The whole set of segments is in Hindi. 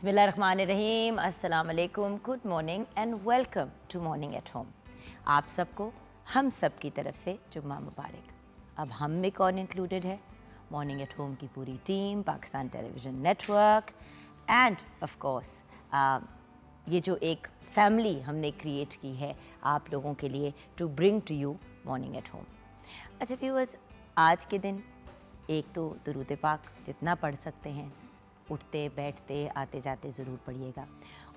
बिस्मिल्लाहिर्रहमानिर्रहीम, अस्सलाम वालेकुम, good morning and welcome to morning at home. आप सबको हम सब की तरफ से जुम्मा मुबारक। अब हम में कौन इंक्लूडेड है? मॉर्निंग एट होम की पूरी team, Pakistan television network end of course ये जो एक फैमिली हमने क्रिएट की है आप लोगों के लिए to bring to you morning at home. अच्छा व्यूअर्स, आज के दिन एक तो दुरूद पाक जितना पढ़ सकते हैं, उठते बैठते आते जाते ज़रूर पढ़िएगा।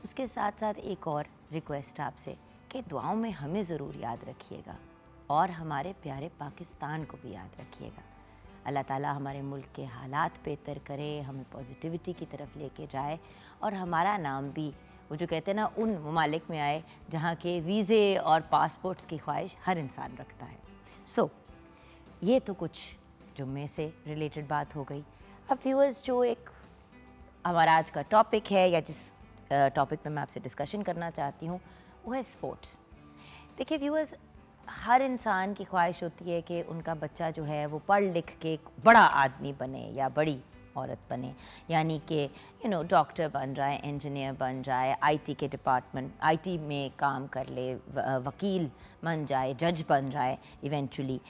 उसके साथ साथ एक और रिक्वेस्ट आपसे कि दुआओं में हमें ज़रूर याद रखिएगा और हमारे प्यारे पाकिस्तान को भी याद रखिएगा। अल्लाह ताला हमारे मुल्क के हालात बेहतर करे, हमें पॉजिटिविटी की तरफ लेके जाए और हमारा नाम भी वो जो कहते हैं ना उन ममालिक में आए जहाँ के वीज़े और पासपोर्ट्स की ख्वाहिश हर इंसान रखता है। सो ये तो कुछ जुम्मे से रिलेटेड बात हो गई। अब व्यूअर्स, जो एक हमारा आज का टॉपिक है या जिस टॉपिक पे मैं आपसे डिस्कशन करना चाहती हूँ वो है स्पोर्ट्स। देखिए व्यूअर्स, हर इंसान की ख्वाहिश होती है कि उनका बच्चा जो है वो पढ़ लिख के एक बड़ा आदमी बने या बड़ी औरत बने, यानी कि डॉक्टर बन रहा है, इंजीनियर बन रहा है, आईटी के डिपार्टमेंट आईटी में काम कर ले, वकील बन जाए, जज बन रहा है इवेंचुअली।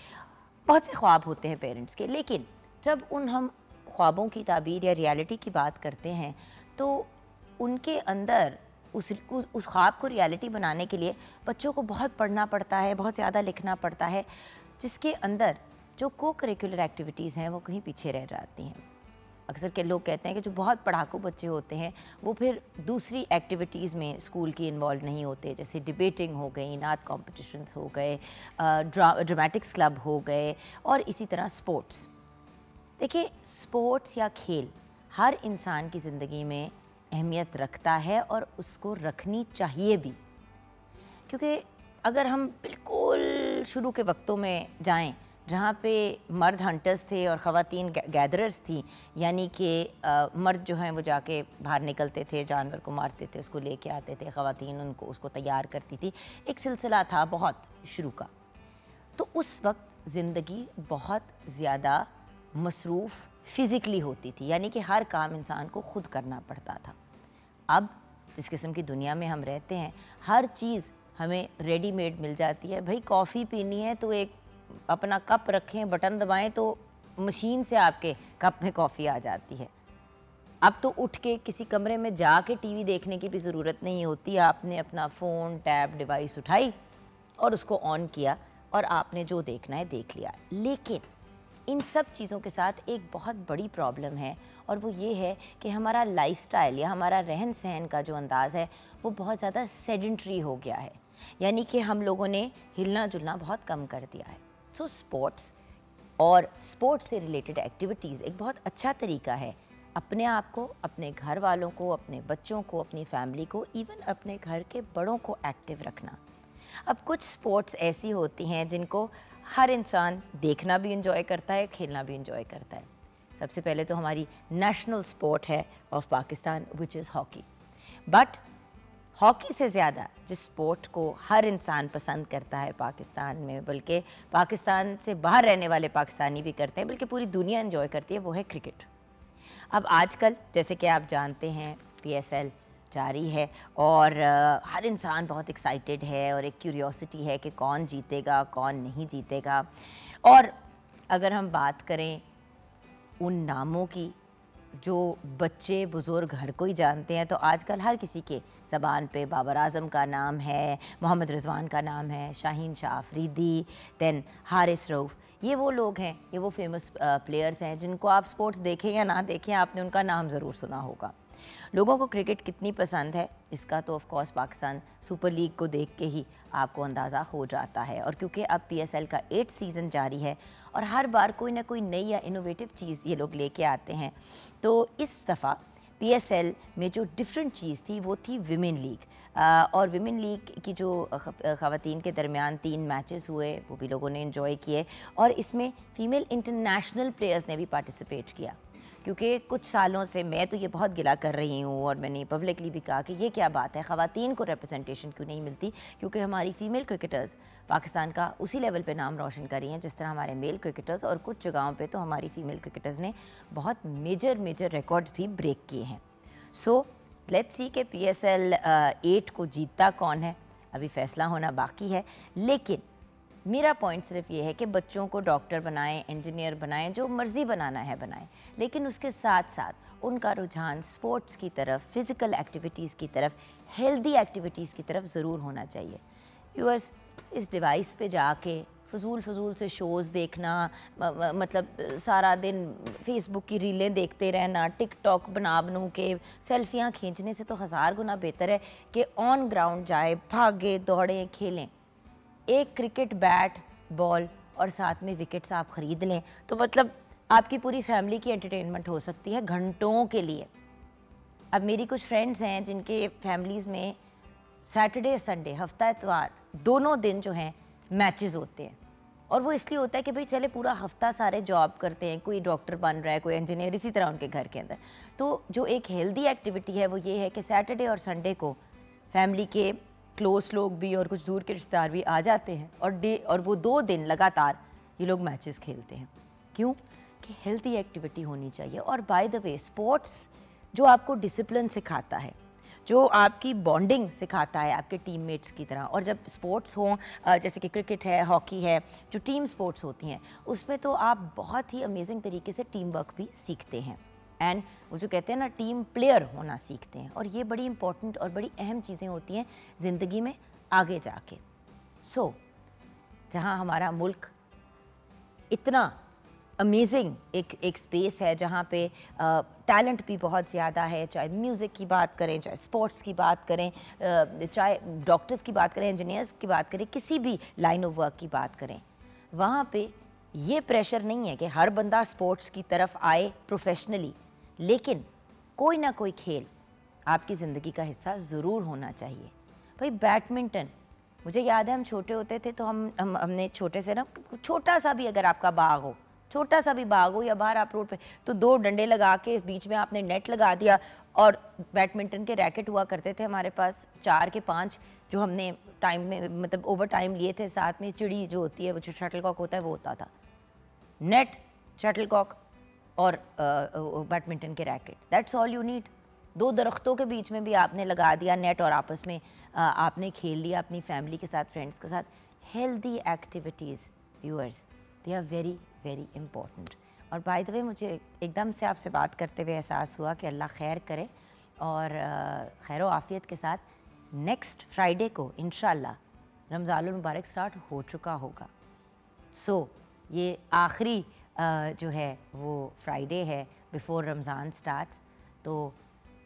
बहुत से ख्वाब होते हैं पेरेंट्स के, लेकिन जब हम ख्वाबों की ताबीर या रियलिटी की बात करते हैं तो उनके अंदर उस ख्वाब को रियलिटी बनाने के लिए बच्चों को बहुत पढ़ना पड़ता है, बहुत ज़्यादा लिखना पड़ता है, जिसके अंदर जो को करिकुलर एक्टिविटीज़ हैं वो कहीं पीछे रह जाती हैं। अक्सर के लोग कहते हैं कि जो बहुत पढ़ाकू बच्चे होते हैं वो फिर दूसरी एक्टिविटीज़ में स्कूल की इन्वॉल्व नहीं होते, जैसे डिबेटिंग हो गई, नात कॉम्पिटिशन्स हो गए, ड्रामेटिक्स क्लब हो गए और इसी तरह स्पोर्ट्स। देखिए, स्पोर्ट्स या खेल हर इंसान की ज़िंदगी में अहमियत रखता है और उसको रखनी चाहिए भी, क्योंकि अगर हम बिल्कुल शुरू के वक्तों में जाएं जहाँ पे मर्द हंटर्स थे और ख़वातीन गैदरर्स थी, यानी कि मर्द जो हैं वो जाके बाहर निकलते थे, जानवर को मारते थे, उसको लेके आते थे, ख़वातीन उसको तैयार करती थी, एक सिलसिला था बहुत शुरू का। तो उस वक्त ज़िंदगी बहुत ज़्यादा मसरूफ़ फ़िज़िकली होती थी, यानी कि हर काम इंसान को ख़ुद करना पड़ता था। अब जिस किस्म की दुनिया में हम रहते हैं, हर चीज़ हमें रेडीमेड मिल जाती है। भाई कॉफ़ी पीनी है तो एक अपना कप रखें, बटन दबाएं तो मशीन से आपके कप में कॉफ़ी आ जाती है। अब तो उठ के किसी कमरे में जाके टीवी देखने की भी ज़रूरत नहीं होती, आपने अपना फ़ोन, टैब, डिवाइस उठाई और उसको ऑन किया और आपने जो देखना है देख लिया। लेकिन इन सब चीज़ों के साथ एक बहुत बड़ी प्रॉब्लम है और वो ये है कि हमारा लाइफस्टाइल या हमारा रहन सहन का जो अंदाज़ है वो बहुत ज़्यादा सेडेंट्री हो गया है, यानी कि हम लोगों ने हिलना जुलना बहुत कम कर दिया है। सो स्पोर्ट्स और स्पोर्ट्स से रिलेटेड एक्टिविटीज़ एक बहुत अच्छा तरीका है अपने आप को, अपने घर वालों को, अपने बच्चों को, अपनी फैमिली को, इवन अपने घर के बड़ों को एक्टिव रखना। अब कुछ स्पोर्ट्स ऐसी होती हैं जिनको हर इंसान देखना भी इंजॉय करता है, खेलना भी इंजॉय करता है। सबसे पहले तो हमारी नेशनल स्पोर्ट है of Pakistan which is hockey. But hockey से ज़्यादा जिस स्पोर्ट को हर इंसान पसंद करता है पाकिस्तान में, बल्कि पाकिस्तान से बाहर रहने वाले पाकिस्तानी भी करते हैं, बल्कि पूरी दुनिया इंजॉय करती है, वो है क्रिकेट। अब आजकल जैसे कि आप जानते हैं PSL जारी है और हर इंसान बहुत एक्साइटेड है और एक क्यूरियोसिटी है कि कौन जीतेगा, कौन नहीं जीतेगा। और अगर हम बात करें उन नामों की जो बच्चे बुज़ुर्ग हर कोई जानते हैं, तो आजकल हर किसी के ज़बान पे बाबर आज़म का नाम है, मोहम्मद रिजवान का नाम है, शाहीन शाह अफरीदी, दैन हारिस रऊफ़। ये वो लोग हैं, ये वो फेमस प्लेयर्स हैं जिनको आप स्पोर्ट्स देखें या ना देखें, आपने उनका नाम ज़रूर सुना होगा। लोगों को क्रिकेट कितनी पसंद है इसका तो of course Pakistan super league को देख के ही आपको अंदाज़ा हो जाता है। और क्योंकि अब PSL का 8 सीज़न जारी है और हर बार कोई ना कोई नई या इनोवेटिव चीज़ ये लोग लेके आते हैं, तो इस दफ़ा PSL में जो डिफरेंट चीज़ थी वो थी विमेन लीग। और विमेन लीग की जो ख़वातीन के दरमियान 3 मैचेस हुए वो भी लोगों ने इन्जॉय किए और इसमें फ़ीमेल इंटरनेशनल प्लेयर्स ने भी पार्टिसिपेट किया। क्योंकि कुछ सालों से मैं तो ये बहुत गिला कर रही हूँ और मैंने पब्लिकली भी कहा कि ये क्या बात है, ख़वातीन को रिप्रेजेंटेशन क्यों नहीं मिलती, क्योंकि हमारी फ़ीमेल क्रिकेटर्स पाकिस्तान का उसी लेवल पे नाम रोशन कर रही हैं जिस तरह हमारे मेल क्रिकेटर्स, और कुछ जगहों पे तो हमारी फ़ीमेल क्रिकेटर्स ने बहुत मेजर रिकॉर्ड्स भी ब्रेक किए हैं। सो लेट्स सी कि PSL 8 को जीतता कौन है, अभी फैसला होना बाकी है। लेकिन मेरा पॉइंट सिर्फ ये है कि बच्चों को डॉक्टर बनाएं, इंजीनियर बनाएं, जो मर्ज़ी बनाना है बनाएं, लेकिन उसके साथ साथ उनका रुझान स्पोर्ट्स की तरफ, फ़िज़िकल एक्टिविटीज़ की तरफ, हेल्दी एक्टिविटीज़ की तरफ ज़रूर होना चाहिए। व्यूअर्स, इस डिवाइस पे जाके फजूल से शोज़ देखना, मतलब सारा दिन फेसबुक की रीलें देखते रहना, टिकटॉक बनू के सेल्फियाँ खींचने से तो हज़ार गुना बेहतर है कि ऑन ग्राउंड जाए, भागे दौड़ें, खेलें। एक क्रिकेट बैट, बॉल और साथ में विकेट्स आप ख़रीद लें तो मतलब आपकी पूरी फैमिली की एंटरटेनमेंट हो सकती है घंटों के लिए। अब मेरी कुछ फ्रेंड्स हैं जिनके फैमिलीज़ में सैटरडे संडे, हफ्ता इतवार, दोनों दिन जो हैं मैचेस होते हैं। और वो इसलिए होता है कि भाई चले पूरा हफ्ता सारे जॉब करते हैं, कोई डॉक्टर बन रहा है, कोई इंजीनियर, इसी तरह उनके घर के अंदर। तो जो एक हेल्दी एक्टिविटी है वो ये है कि सैटरडे और संडे को फैमिली के क्लोज लोग भी और कुछ दूर के रिश्तेदार भी आ जाते हैं और वो 2 दिन लगातार ये लोग मैचेस खेलते हैं। क्यों? कि हेल्दी एक्टिविटी होनी चाहिए। और बाय द वे, स्पोर्ट्स जो आपको डिसिप्लिन सिखाता है, जो आपकी बॉन्डिंग सिखाता है आपके टीममेट्स की तरह, और जब स्पोर्ट्स हों जैसे कि क्रिकेट है, हॉकी है, जो टीम स्पोर्ट्स होती हैं, उसमें तो आप बहुत ही अमेजिंग तरीके से टीम वर्क भी सीखते हैं एंड वो जो कहते हैं ना, टीम प्लेयर होना सीखते हैं। और ये बड़ी इंपॉर्टेंट और बड़ी अहम चीज़ें होती हैं ज़िंदगी में आगे जाके। जहाँ हमारा मुल्क इतना अमेजिंग एक स्पेस है जहाँ पे टैलेंट भी बहुत ज़्यादा है, चाहे म्यूज़िक की बात करें, चाहे स्पोर्ट्स की बात करें, चाहे डॉक्टर्स की बात करें, इंजीनियर्स की बात करें, किसी भी लाइन ऑफ वर्क की बात करें, वहाँ पे ये प्रेशर नहीं है कि हर बंदा स्पोर्ट्स की तरफ आए प्रोफेशनली, लेकिन कोई ना कोई खेल आपकी ज़िंदगी का हिस्सा ज़रूर होना चाहिए। भाई बैडमिंटन, मुझे याद है हम छोटे होते थे तो हमने छोटे से ना, छोटा सा भी अगर आपका बाग हो, छोटा सा भी बाग हो या बाहर आप रोड पे, तो 2 डंडे लगा के बीच में आपने नेट लगा दिया और बैडमिंटन के रैकेट हुआ करते थे हमारे पास 4 के 5, जो हमने टाइम में मतलब ओवर टाइम लिए थे। साथ में चिड़ी जो होती है, वो जो शटलकॉक होता है वो होता था। नेट, शटलकॉक और बैडमिंटन के racket, that's all you need. 2 दरख्तों के बीच में भी आपने लगा दिया नेट और आपस में आपने खेल लिया अपनी फैमिली के साथ, फ्रेंड्स के साथ। Healthy activities viewers, they are very very important. और बाय द वे, मुझे एकदम से आपसे बात करते हुए एहसास हुआ कि अल्लाह खैर करे और खैर व आफ़ियत के साथ नेक्स्ट फ्राइडे को इंशाल्लाह रमज़ानुल मुबारक स्टार्ट हो चुका होगा। ये आखिरी जो है वो फ्राइडे है बिफ़ोर रमज़ान स्टार्ट्स, तो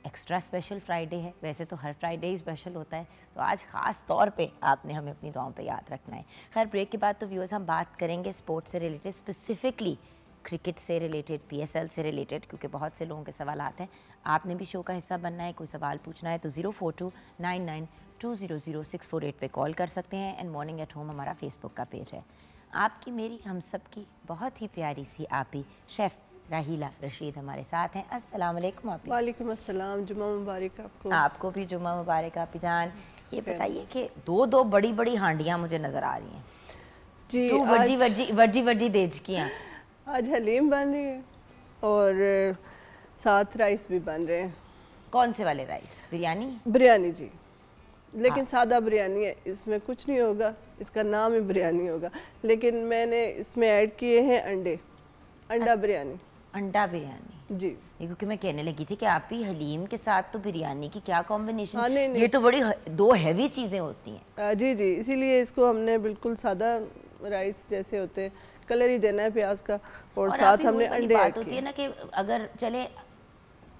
एक्स्ट्रा स्पेशल फ्राइडे है। वैसे तो हर फ्राइडे ही स्पेशल होता है, तो आज ख़ास तौर पे आपने हमें अपनी दुआओं पे याद रखना है। खैर, ब्रेक के बाद तो व्यूअर्स हम बात करेंगे स्पोर्ट्स से रिलेटेड, स्पेसिफिकली क्रिकेट से रिलेटेड, PSL से रिलेटेड, क्योंकि बहुत से लोगों के सवालात हैं। आपने भी शो का हिस्सा बनना है, कोई सवाल पूछना है तो 042992000648 पे कॉल कर सकते हैं। एंड मॉर्निंग एट होम हमारा फेसबुक का पेज है। आपकी, मेरी, हम सब की बहुत ही प्यारी सी आपी शेफ़ राहीला रशीद हमारे साथ हैं। अस्सलाम वालेकुम आपी। वालेकुम अस्सलाम, जुम्मा मुबारक आपको। आपको भी जुम्मा मुबारक आपी जान। ये बताइए कि दो बड़ी बड़ी हांडियाँ मुझे नज़र आ रही हैं जी, 2 वड्डी देजकियाँ। आज हलीम बन रही है और साथ राइस भी बन रहे हैं। कौन से वाले राइस? बिरयानी? बिरयानी जी, लेकिन सादा बिरयानी है, इसमें कुछ नहीं होगा, इसका नाम ही बिरयानी होगा। लेकिन मैंने इसमें ऐड किए हैं अंडा बिरयानी। अंडा बिरयानी जी, क्योंकि मैं कहने लगी थी कि आप ही हलीम के साथ तो बिरयानी की क्या कॉम्बिनेशन। हाँ, नहीं, ये तो बड़ी 2 हैवी चीज़ें होती हैं। जी जी, इसीलिए इसको हमने बिल्कुल सादा राइस जैसे होते हैं, कलर ही देना है प्याज का, और साथ हमने अंडे बात होती है ना कि अगर चले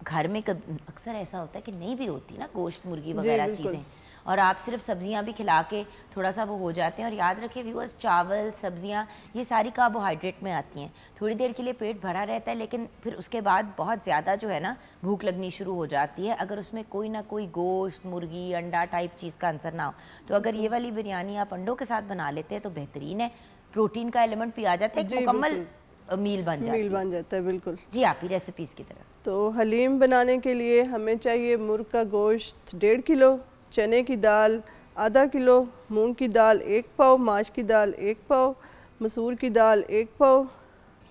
घर में अक्सर ऐसा होता है कि नहीं भी होती ना गोश्त, मुर्गी वगैरह चीज़ें, और आप सिर्फ सब्जियां भी खिला के थोड़ा सा वो हो जाते हैं। और याद रखें व्यूअर्स, चावल, सब्जियां, ये सारी कार्बोहाइड्रेट में आती हैं। थोड़ी देर के लिए पेट भरा रहता है, लेकिन फिर उसके बाद बहुत ज़्यादा जो है ना भूख लगनी शुरू हो जाती है अगर उसमें कोई ना कोई गोश्त, मुर्गी, अंडा टाइप चीज़ का आंसर ना हो। तो अगर ये वाली बिरयानी आप अंडों के साथ बना लेते हैं तो बेहतरीन है, प्रोटीन का एलिमेंट भी आ जाता है, एक मुकम्मल मील बन जाता है। बिल्कुल जी। आप ही रेसिपीज़ की तरफ। तो हलीम बनाने के लिए हमें चाहिए मुर्ग का गोश्त 1.5 किलो, चने की दाल आधा किलो, मूंग की दाल 1 पाव, माश की दाल 1 पाव, मसूर की दाल 1 पाव,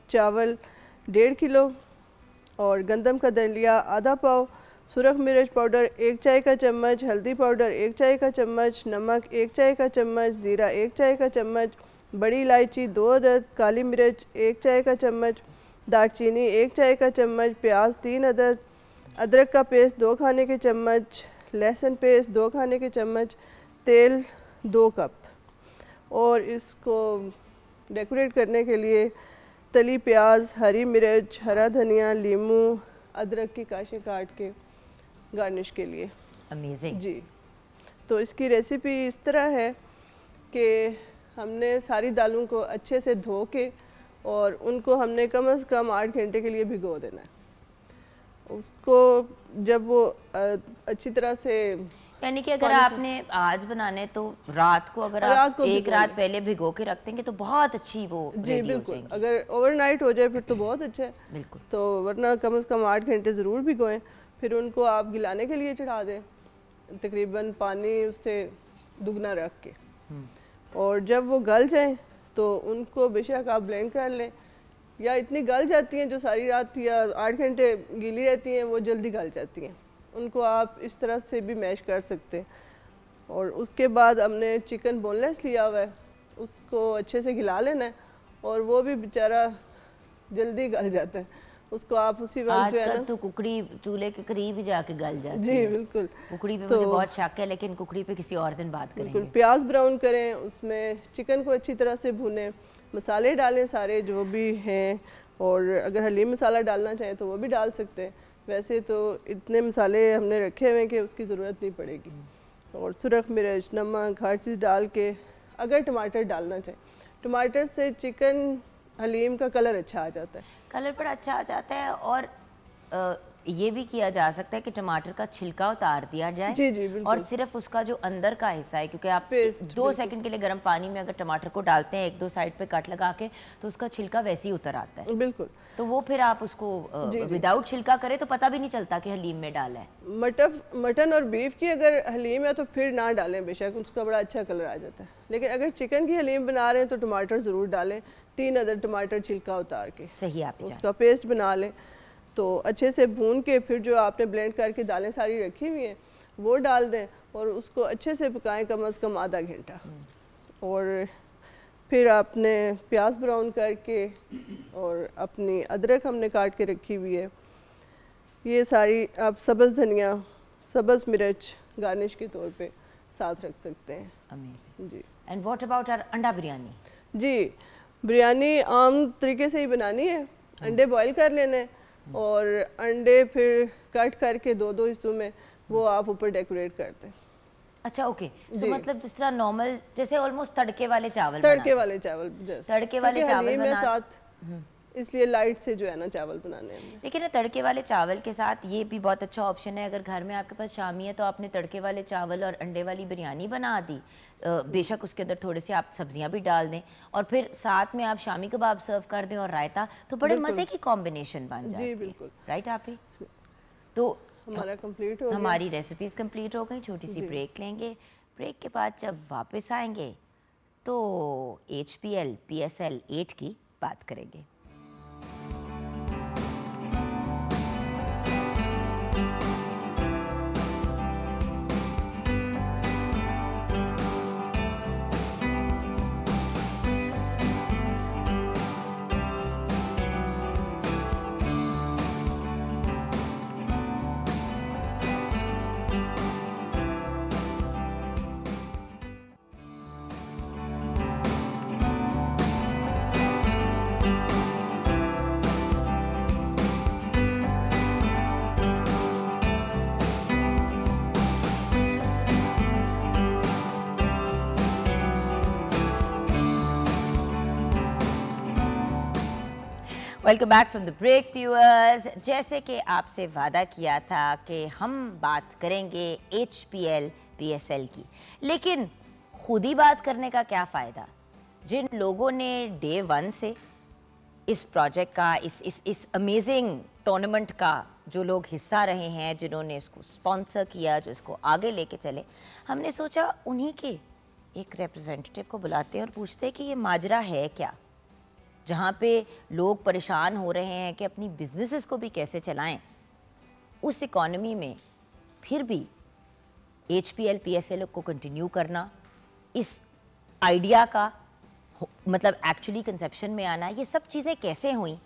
चावल 1.5 किलो और गंदम का दलिया आधा पाव, सुरख मिर्च पाउडर 1 चाय का चम्मच, हल्दी पाउडर 1 चाय का चम्मच, नमक 1 चाय का चम्मच, ज़ीरा 1 चाय का चम्मच, बड़ी इलायची 2 अदद, काली मिर्च 1 चाय का चम्मच, दालचीनी 1 चाय का चम्मच, प्याज 3 अदद, अदरक का पेस्ट 2 खाने के चम्मच, लहसुन पेस्ट 2 खाने के चम्मच, तेल 2 कप। और इसको डेकोरेट करने के लिए तली प्याज, हरी मिर्च, हरा धनिया, लीमू, अदरक की काशें काट के गार्निश के लिए। अमेजिंग जी, तो इसकी रेसिपी इस तरह है कि हमने सारी दालों को अच्छे से धो के और उनको हमने कम से कम 8 घंटे के लिए भिगो देना है। उसको जब वो अच्छी तरह से, यानी कि अगर आपने आज बनाने तो रात को अगर आप एक रात पहले भिगो के रख देंगे तो बहुत अच्छी वो जी बिल्कुल, अगर ओवरनाइट हो जाए फिर तो बहुत अच्छा है। बिल्कुल, तो वरना कम से कम 8 घंटे ज़रूर भिगोएं। फिर उनको आप गिलाने के लिए चढ़ा दें, तकरीबन पानी उससे दुगना रख के, और जब वो गल जाएं तो उनको बेशक आप ब्लेंड कर लें, या इतनी गल जाती हैं जो सारी रात या 8 घंटे गीली रहती हैं वो जल्दी गल जाती हैं, उनको आप इस तरह से भी मैश कर सकते हैं। और उसके बाद हमने चिकन बोनलेस लिया हुआ है, उसको अच्छे से गिला लेना है, और वो भी बेचारा जल्दी गल जाता है। उसको आप उसी वक्त जो है ना, तो कुकड़ी चूल्हे के करीब ही जाके गल जाती जी है। बिल्कुल, कुकड़ी पे मुझे बहुत शक है, लेकिन कुकड़ी पे किसी और दिन बात करेंगे। प्याज ब्राउन करें, उसमें चिकन को अच्छी तरह से भुनें, मसाले डालें सारे जो भी हैं, और अगर हलीम मसाला डालना चाहें तो वो भी डाल सकते हैं। वैसे तो इतने मसाले हमने रखे हुए हैं कि उसकी ज़रूरत नहीं पड़ेगी। और सुरख मिर्च, नमक, हर चीज़ डाल के, अगर टमाटर डालना चाहें, टमाटर से चिकन हलीम का कलर अच्छा आ जाता है, कलर बड़ा अच्छा आ जाता है। और ये भी किया जा सकता है कि टमाटर का छिलका उतार दिया जाए। जी जी बिल्कुल, और सिर्फ उसका जो अंदर का हिस्सा है, क्योंकि आप 2 सेकंड के लिए गर्म पानी में अगर टमाटर को डालते हैं 1-2 साइड पे कट लगा के, तो उसका छिलका वैसे ही उतर आता है। बिल्कुल, तो वो फिर आप उसको विदाउट छिलका करें तो पता भी नहीं चलता कि हलीम में डाला है। मटन और बीफ की अगर हलीम है तो फिर ना डालें, बेशक उसका बड़ा अच्छा कलर आ जाता है। लेकिन अगर चिकन की हलीम बना रहे हैं तो टमाटर ज़रूर डालें, 3 अदद टमाटर छिलका उतार के सही आप उसका पेस्ट बना लें। तो अच्छे से भून के फिर जो आपने ब्लेंड करके दालें सारी रखी हुई हैं वो डाल दें, और उसको अच्छे से पकाएं कम से कम आधा घंटा। और फिर आपने प्याज ब्राउन करके, और अपनी अदरक हमने काट के रखी हुई है, ये सारी आप सब्ज़ धनिया, सब्ज़ मिर्च गार्निश के तौर पे साथ रख सकते हैं। अमेजिंग जी। And what about our anda biryani? जी, बिरयानी आम तरीके से ही बनानी है। अंडे बॉईल कर लेने, और अंडे फिर कट करके 2-2 हिस्सों में वो आप ऊपर डेकोरेट कर दें। अच्छा, ओके। सो मतलब जिस तरह नॉर्मल, जैसे ऑलमोस्ट तड़के वाले चावल तड़के वाले चावल बना साथ, इसलिए लाइट से जो है ना चावल बनाने हैं। देखिए ना, तड़के वाले चावल के साथ ये भी बहुत अच्छा ऑप्शन है। अगर घर में आपके पास शामी है तो आपने तड़के वाले चावल और अंडे वाली बिरयानी बना दी, बेशक उसके अंदर थोड़े से आप सब्जियां भी डाल दें, और फिर साथ में आप शामी कबाब सर्व कर दें और रायता, तो बड़े मज़े की कॉम्बिनेशन बन जाती है। जी बिल्कुल, राइट आप ही। तो हमारा कंप्लीट हो गया, हमारी रेसिपीज़ कंप्लीट हो गई। छोटी सी ब्रेक लेंगे, ब्रेक के बाद जब वापस आएंगे तो HPL PSL 8 की बात करेंगे। Welcome back from the break viewers. जैसे कि आपसे वादा किया था कि हम बात करेंगे HPL PSL की, लेकिन खुद ही बात करने का क्या फ़ायदा। जिन लोगों ने डे 1 से इस प्रोजेक्ट का, इस अमेजिंग टूर्नामेंट का जो लोग हिस्सा रहे हैं, जिन्होंने इसको स्पॉन्सर किया, जो इसको आगे लेके चले, हमने सोचा उन्हीं के एक रिप्रेजेंटेटिव को बुलाते हैं और पूछते हैं कि ये माजरा है क्या, जहाँ पे लोग परेशान हो रहे हैं कि अपनी बिजनेसेस को भी कैसे चलाएं। उस इकॉनमी में फिर भी HPL PSL को कंटिन्यू करना, इस आइडिया का मतलब एक्चुअली कंसेप्शन में आना, ये सब चीज़ें कैसे हुई,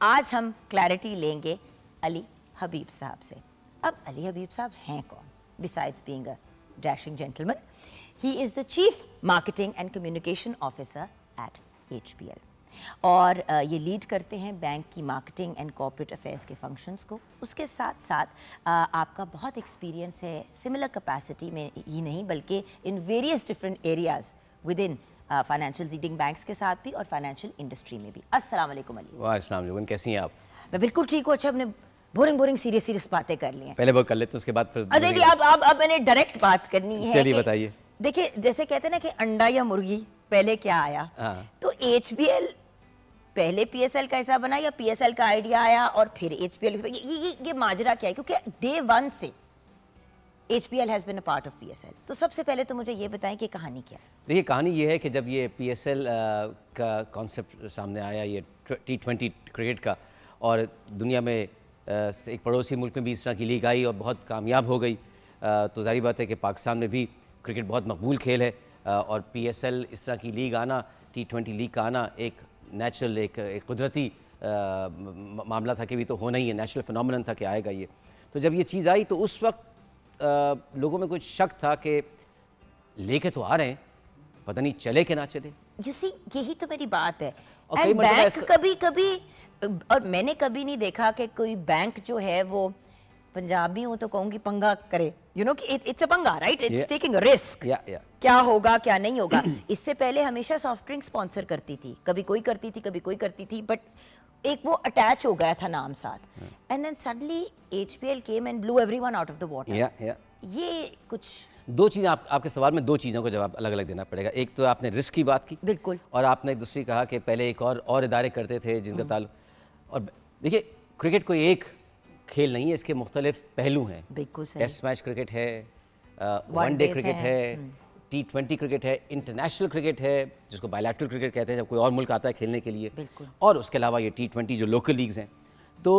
आज हम क्लैरिटी लेंगे अली हबीब साहब से। अब अली हबीब साहब हैं कौन? Besides being a dashing gentleman, he is the chief marketing and communication officer eight HPL और ये लीड करते हैं बैंक की मार्केटिंग एंड कॉर्पोरेट अफेयर्स के फंक्शंस को। उसके साथ साथ आपका बहुत एक्सपीरियंस है सिमिलर कैपेसिटी में ही नहीं बल्कि in various different areas with in financial leading banks के साथ भी और फाइनेंशियल इंडस्ट्री में भी। अस्सलाम वालेकुम अली। वालेकुम जुगन, कैसी हैं आप? मैं बिल्कुल ठीक हूँ। अच्छा, हमने बोरिंग सीरियस बातें कर ली हैं, पहले वो कर लेते हैं उसके बाद फिर। अरे नहीं, अब मैंने डायरेक्ट बात करनी है। चलिए बताइए। देखिए, जैसे कहते हैं ना कि अंडा या मुर्गी पहले क्या आया, तो HPL पहले PSL का हिस्सा बना या PSL का आइडिया आया और फिर HPL? ये माजरा क्या है? क्योंकि डे 1 से HPL has been a part of PSL। तो सबसे पहले तो मुझे ये बताएं कि कहानी क्या है। देखिए, कहानी ये है कि जब ये PSL का कॉन्सेप्ट सामने आया, ये T20 क्रिकेट का, और दुनिया में एक पड़ोसी मुल्क में भी इस तरह की लीग आई और बहुत कामयाब हो गई, तो जाहिर बात है कि पाकिस्तान में भी क्रिकेट बहुत मकबूल खेल है और PSL इस तरह की लीग आना, T20 लीग का आना एक नेचुरल, एक कुदरती मामला था कि भी तो होना ही है, नेचुरल फिनोमिनन था कि आएगा ये। तो जब ये चीज़ आई तो उस वक्त लोगों में कुछ शक था कि लेके तो आ रहे हैं, पता नहीं चले कि ना चले। You see, यही तो मेरी बात है। और कई बैंक कभी और मैंने कभी नहीं देखा कि कोई बैंक जो है वो, पंजाबी हूँ तो कहूँगी पंगा करे, यू नो कि इट्स अ पंगा, right? It's taking a risk. क्या होगा क्या नहीं होगा। इससे पहले हमेशा सॉफ्ट ड्रिंक स्पॉन्सर करती थी, कभी कोई करती थी कभी कोई करती थी, बट एक वो अटैच हो गया था नाम साथ। And then suddenly HPL came and blew everyone out of the water. ये कुछ दो चीज़ें आपके सवाल में दो चीज़ों का जवाब अलग अलग देना पड़ेगा। एक तो आपने रिस्क की बात की, बिल्कुल, और आपने दूसरी कहा कि पहले एक और इदारे करते थे जिनका ताल्लुक। और देखिए, क्रिकेट कोई एक खेल नहीं है, इसके मुख्तलिफ पहलू हैं। बिल्कुल सही। टेस्ट मैच क्रिकेट है, वनडे क्रिकेट है, T20 क्रिकेट है, इंटरनेशनल क्रिकेट है जिसको बायलैटरल क्रिकेट कहते हैं, जब कोई और मुल्क आता है खेलने के लिए, और उसके अलावा ये T20 जो लोकल लीग्स हैं। तो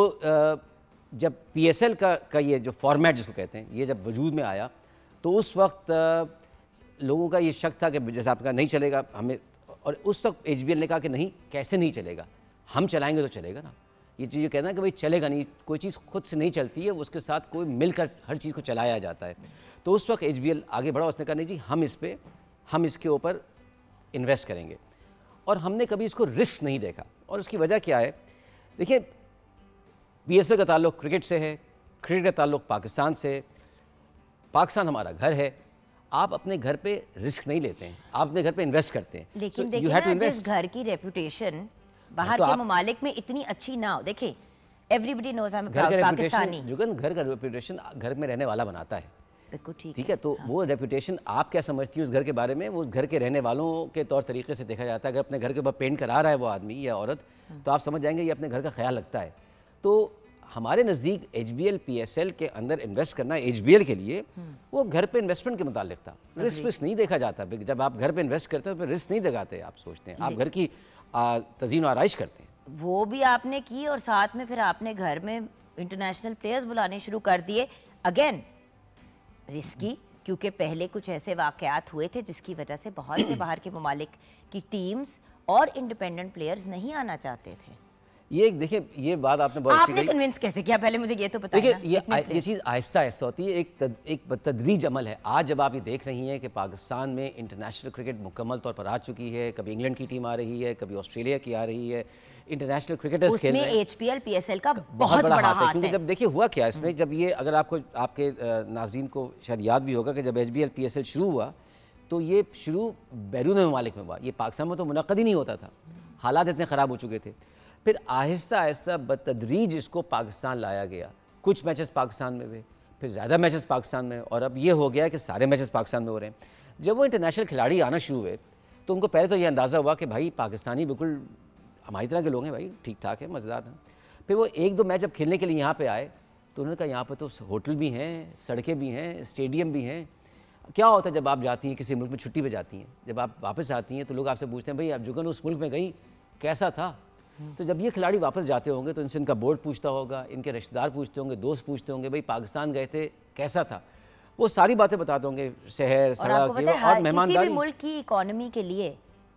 जब PSL का ये जो फॉर्मेट जिसको कहते हैं, ये जब वजूद में आया तो उस वक्त लोगों का ये शक था कि जैसे आपने कहा नहीं चलेगा हमें, और उस वक्त HBL ने कहा कि नहीं, कैसे नहीं चलेगा, हम चलाएंगे तो चलेगा ना। ये चीज़ कहना है कि भाई चलेगा नहीं, कोई चीज़ खुद से नहीं चलती है, उसके साथ कोई मिलकर हर चीज़ को चलाया जाता है। तो उस वक्त HBL आगे बढ़ा, उसने कहा नहीं जी, हम इसके ऊपर इन्वेस्ट करेंगे, और हमने कभी इसको रिस्क नहीं देखा। और उसकी वजह क्या है? देखिए, PSL का ताल्लुक क्रिकेट से है, क्रिकेट का ताल्लुक पाकिस्तान से, पाकिस्तान हमारा घर है। आप अपने घर पे रिस्क नहीं लेते हैं, आप अपने घर पे इन्वेस्ट करते हैं। लेकिन देखिए ना, जिस घर की रेपुटेशन बाहर के ममालिक में इतनी अच्छी ना हो, देखिए everybody knows I am Pakistani. Jugan, घर का रेपुटेशन घर में रहने वाला बनाता है। बिल्कुल ठीक है, तो वो रेपुटेशन आप क्या समझती है उस घर के बारे में, वो उस घर के रहने वालों के तौर तरीके से देखा जाता है। अगर अपने घर के ऊपर पेंट करा रहा है वो आदमी या औरत, तो आप समझ जाएंगे ये अपने घर का ख्याल रखता है। तो हमारे नज़दीक HBL PSL के अंदर इन्वेस्ट करना HBL के लिए वो घर पे इन्वेस्टमेंट के मुतालिक था। रिस्क नहीं देखा जाता। जब आप घर पे इन्वेस्ट करते हो तो रिस्क नहीं दिखाते, आप सोचते हैं आप घर की तज़ीन आराइश करते हैं। वो भी आपने की, और साथ में फिर आपने घर में इंटरनेशनल प्लेयर्स बुलाने शुरू कर दिए। अगेन रिस्की, क्योंकि पहले कुछ ऐसे वाक़यात हुए थे जिसकी वजह से बहुत से बाहर के ममालिक की टीम्स और इंडिपेंडेंट प्लेयर्स नहीं आना चाहते थे। ये देखिए, ये बात आपने बहुत अच्छी कही। कन्विंस कैसे किया, पहले मुझे ये तो बताइए। देखिए, ये चीज़ आहिस्ता आहिस्ता होती है, एक तदरीज अमल है। आज जब आप ये देख रही हैं कि पाकिस्तान में इंटरनेशनल क्रिकेट मुकम्मल तौर पर आ चुकी है, कभी इंग्लैंड की टीम आ रही है, कभी ऑस्ट्रेलिया की आ रही है, इंटरनेशनल क्रिकेटर्स खेल रहे हैं, HPL PSL का बहुत बड़ा हाथ है। क्योंकि जब देखिए हुआ क्या इसमें, जब ये, अगर आपके नाज़रीन को शायद याद भी होगा कि जब HBL PSL शुरू हुआ तो ये शुरू बैरून ममालिक में हुआ, ये पाकिस्तान में तो मुनक़्क़द ही नहीं होता था, हालात इतने ख़राब हो चुके थे। फिर आहिस्ता आहिस्ता बतदरीज इसको पाकिस्तान लाया गया। कुछ मैचेस पाकिस्तान में हुए, फिर ज़्यादा मैचेस पाकिस्तान में, और अब ये हो गया कि सारे मैचेस पाकिस्तान में हो रहे हैं। जब वो इंटरनेशनल खिलाड़ी आना शुरू हुए तो उनको पहले तो ये अंदाज़ा हुआ कि भाई पाकिस्तानी बिल्कुल हमारी तरह के लोग हैं, भाई ठीक ठाक है, मज़ेदार हैं। फिर वो एक दो मैच जब खेलने के लिए यहाँ पे आए तो उन्होंने कहा यहाँ पर तो होटल भी हैं, सड़कें भी हैं, स्टेडियम भी हैं। क्या होता है जब आप जाती हैं किसी मुल्क में छुट्टी पे जाती हैं, जब आप वापस आती हैं तो लोग आपसे पूछते हैं भाई आप जुगन उस मुल्क में गई कैसा था, तो जब ये खिलाड़ी वापस जाते होंगे तो इनसे इनका बोर्ड पूछता होगा, इनके रिश्तेदार पूछते होंगे, दोस्त पूछते होंगे, भाई पाकिस्तान गए थे कैसा था, वो सारी बातें बताते होंगे, शहर, सड़क और मेहमानदारी। किसी भी मुल्क की इकोनॉमी के लिए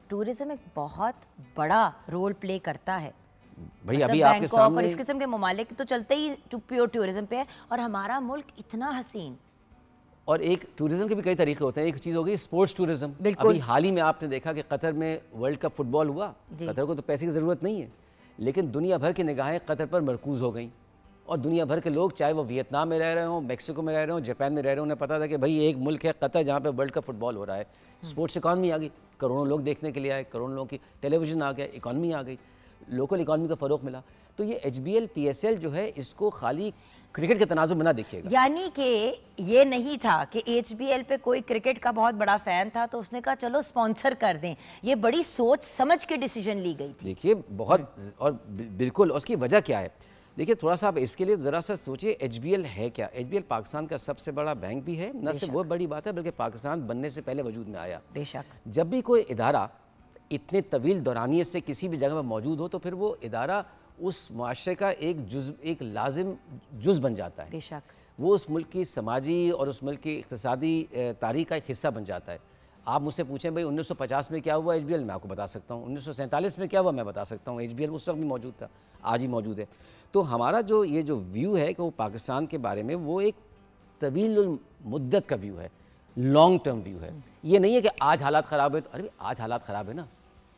टूरिज्म एक बहुत बड़ा रोल प्ले करता है। भाई अभी आपके सामने और इस किस्म के ममालिक तो चलते ही प्योर टूरिज्म पे है, और हमारा मुल्क इतना हसीन। और एक टूरिज्म के भी कई तरीके होते हैं। एक चीज़ हो गई स्पोर्ट्स टूरिज्म। अभी हाल ही में आपने देखा कि कतर में वर्ल्ड कप फुटबॉल हुआ। कतर को तो पैसे की ज़रूरत नहीं है, लेकिन दुनिया भर की निगाहें कतर पर मरकूज़ हो गई, और दुनिया भर के लोग, चाहे वो वियतनाम में रह रहे हों, मैक्सिको में रह रहे हों, जापान में रह रहे हों, उन्हें पता था कि भाई एक मुल्क है कतर जहाँ पे वर्ल्ड कप फुटबॉल हो रहा है। स्पोर्ट्स इकॉनमी आ गई, करोड़ों लोग देखने के लिए आए, करोड़ों लोगों की टेलीविज़न आ गया, इकॉनमी आ गई, लोकल इकॉनमी का फ़रोग मिला। तो ये HBL PSL जो है, इसको खाली क्रिकेट के तनाजुर में ना देखिएगा। यानी कि ये नहीं था कि HBL पे कोई क्रिकेट का बहुत बड़ा फ़ैन था तो उसने कहा चलो स्पॉन्सर कर दें। ये बड़ी सोच समझ के डिसीजन ली गई थी। देखिए बहुत, और बिल्कुल उसकी वजह क्या है, देखिए थोड़ा सा आप इसके लिए ज़रा सा सोचिए HBL है क्या। HBL पाकिस्तान का सबसे बड़ा बैंक भी है, न सिर्फ वो बड़ी बात है बल्कि पाकिस्तान बनने से पहले वजूद में आया। बेशक जब भी कोई इदारा इतने तवील दौरानियत से किसी भी जगह पर मौजूद हो तो फिर वो इदारा उस माशरे का एक लाजिम जुज़ बन जाता है। बेशक वो उस मुल्क की समाजी और उस मुल्क की इक़्तिसादी तारीख़ का एक हिस्सा बन जाता है। आप मुझसे पूछें भाई 1950 में क्या हुआ HBL, मैं आपको बता सकता हूँ। 1947 में क्या हुआ, मैं बता सकता हूँ। HBL उस वक्त भी मौजूद था, आज ही मौजूद है। तो हमारा जो ये जो व्यू है कि वो पाकिस्तान के बारे में, वो एक तवील मुद्दत का व्यू है, लॉन्ग टर्म व्यू है। ये नहीं है कि आज हालात ख़राब है तो अरे आज हालात ख़राब है ना,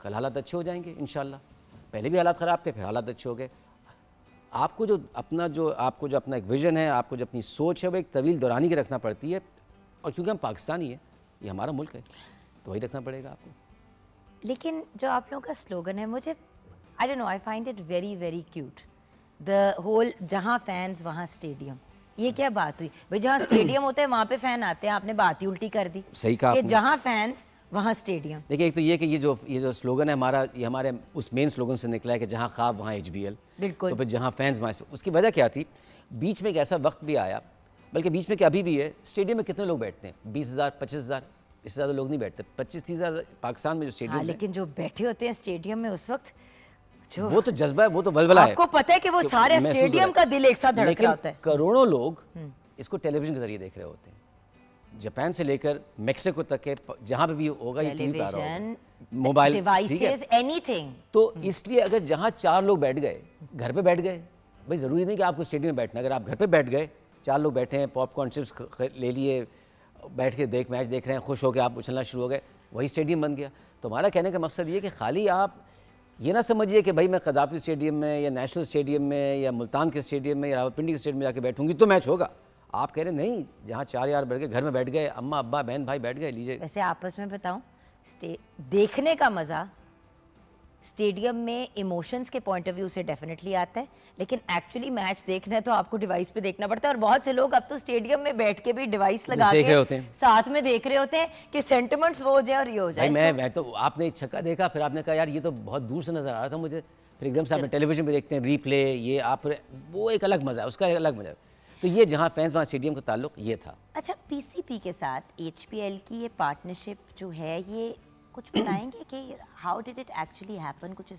कल हालात अच्छे हो जाएंगे इंशाल्लाह। पहले भी हालात ख़राब थे, फिर हालात अच्छे हो गए। आपको जो अपना एक विज़न है, आपको जो अपनी सोच है, वो एक तवील दौरानी की रखना पड़ती है। और क्योंकि हम पाकिस्तानी है, ये हमारा मुल्क है, तो वही रखना पड़ेगा आपको। लेकिन जो आप लोगों का स्लोगन है, मुझे I don't know, I find it very very cute, the whole जहाँ फैंस वहाँ स्टेडियम। ये क्या बात हुई भाई, जहाँ स्टेडियम होते हैं वहाँ पे फैन आते हैं, आपने बात ही उल्टी कर दी। सही कहा कि जहाँ फैंस वहाँ स्टेडियम। देखिए एक तो ये कि ये जो स्लोगन है हमारा, ये हमारे उस मेन स्लोगन से निकला है कि जहाँ ख्वाब वहाँ HBL। बिल्कुल। तो फिर जहाँ फैंस वहाँ, उसकी वजह क्या थी, बीच में एक ऐसा वक्त भी आया, बल्कि बीच में क्या अभी भी है, स्टेडियम में कितने लोग बैठते हैं, 20,000 25,000, इससे ज़्यादा लोग नहीं बैठते। 25-30,000 पाकिस्तान में जो स्टेडियम है, लेकिन जो बैठे होते हैं स्टेडियम में उस वक्त, जो वो तो जज्बा है, वो तो वलवला है। आपको पता है कि वो सारे स्टेडियम का दिल एक साथ धड़क रहा होता है। करोड़ों लोग इसको टेलीविजन के जरिए देख रहे होते हैं, जापान से लेकर मैक्सिको तक के, जहाँ पे भी होगा ये टीवी पे आ रहा होगा, मोबाइल डिवाइसेस, एनीथिंग। तो इसलिए अगर जहाँ 4 लोग बैठ गए, घर पे बैठ गए, भाई ज़रूरी नहीं कि आपको स्टेडियम में बैठना, अगर आप घर पे बैठ गए, 4 लोग बैठे हैं, पॉपकॉर्न चिप्स ले लिए, बैठ के मैच देख रहे हैं, खुश होकर आप उछलना शुरू हो गए, वही स्टेडियम बन गया। तो हमारा कहने का मकसद ये कि खाली आप ये ना समझिए कि भाई मैं कदाफी स्टेडियम में या नेशनल स्टेडियम में या मुल्तान के स्टेडियम में या रावलपिंडी के स्टेडियम में जाके बैठूंगी तो मैच होगा। आप कह रहे नहीं, जहाँ 4 यार बैठ गए, घर में बैठ गए, अम्मा अब्बा बहन भाई बैठ गए, लीजिए। वैसे आपस में बताऊं, देखने का मज़ा स्टेडियम में इमोशंस के पॉइंट ऑफ व्यू से डेफिनेटली आता है, लेकिन एक्चुअली मैच देखना है तो आपको डिवाइस पे देखना पड़ता है। और बहुत से लोग अब तो स्टेडियम में बैठ के भी डिवाइस लगा के साथ में देख रहे होते हैं कि सेंटिमेंट्स वो हो जाए और ये हो जाए। मैं तो आपने छक्का देखा, फिर आपने कहा यार ये तो बहुत दूर से नजर आ रहा था मुझे, फिर एकदम से आपने टेलीविजन पे देखते हैं रीप्ले, ये आप वो एक अलग मजा है, उसका एक अलग मजा है। तो ये जहाँ फैंस वहाँ स्टेडियम का ताल्लुक ये था। अच्छा, PCB के साथ HBL की ये पार्टनरशिप जो है, ये कुछ बताएंगे कि how did it actually happen, कुछ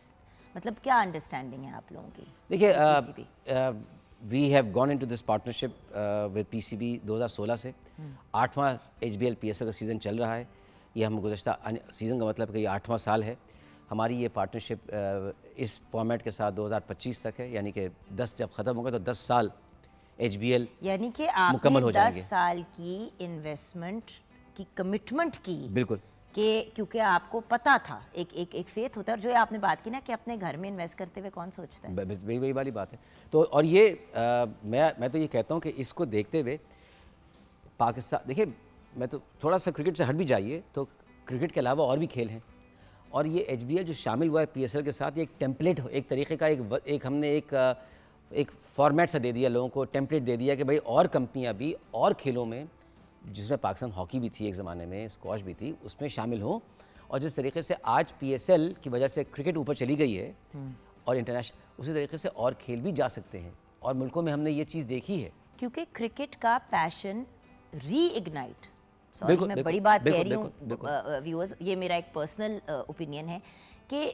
मतलब क्या अंडरस्टैंडिंग है आप लोगों की? देखिए we have gone into this partnership with PCB 2016 से 8वां HBL PSL का सीज़न चल रहा है। ये हम गुज़श्ता सीज़न का मतलब कि ये 8वां साल है। हमारी ये पार्टनरशिप इस फॉर्मेट के साथ 2025 तक है, यानी कि 10 जब ख़त्म होगा तो 10 साल HBL यानी कि आपने 10 साल की इन्वेस्टमेंट की कमिटमेंट की। बिल्कुल, कि क्योंकि आपको पता था, एक फेथ होता है, और जो आपने बात की ना कि अपने घर में इन्वेस्ट करते हुए कौन सोचता है, वही वाली बात है। तो और ये मैं तो ये कहता हूँ कि इसको देखते हुए पाकिस्तान, देखिए मैं तो थोड़ा सा क्रिकेट से हट भी जाइए तो क्रिकेट के अलावा और भी खेल हैं, और ये HBL जो शामिल हुआ है PSL के साथ, ये एक टेम्पलेट, एक तरीके का एक हमने एक फॉर्मेट सा दे दिया लोगों को, टेम्पलेट दे दिया कि भाई और कंपनियां भी और खेलों में, जिसमें पाकिस्तान हॉकी भी थी एक ज़माने में, स्क्वॉश भी थी, उसमें शामिल हों। और जिस तरीके से आज PSL की वजह से क्रिकेट ऊपर चली गई है और इंटरनेशनल, उसी तरीके से और खेल भी जा सकते हैं, और मुल्कों में हमने ये चीज़ देखी है। क्योंकि क्रिकेट का पैशन री-इग्नाइट, सॉरी मैं बड़ी बात कह रही हूँ व्यूअर्स, ये मेरा एक पर्सनल ओपिनियन है कि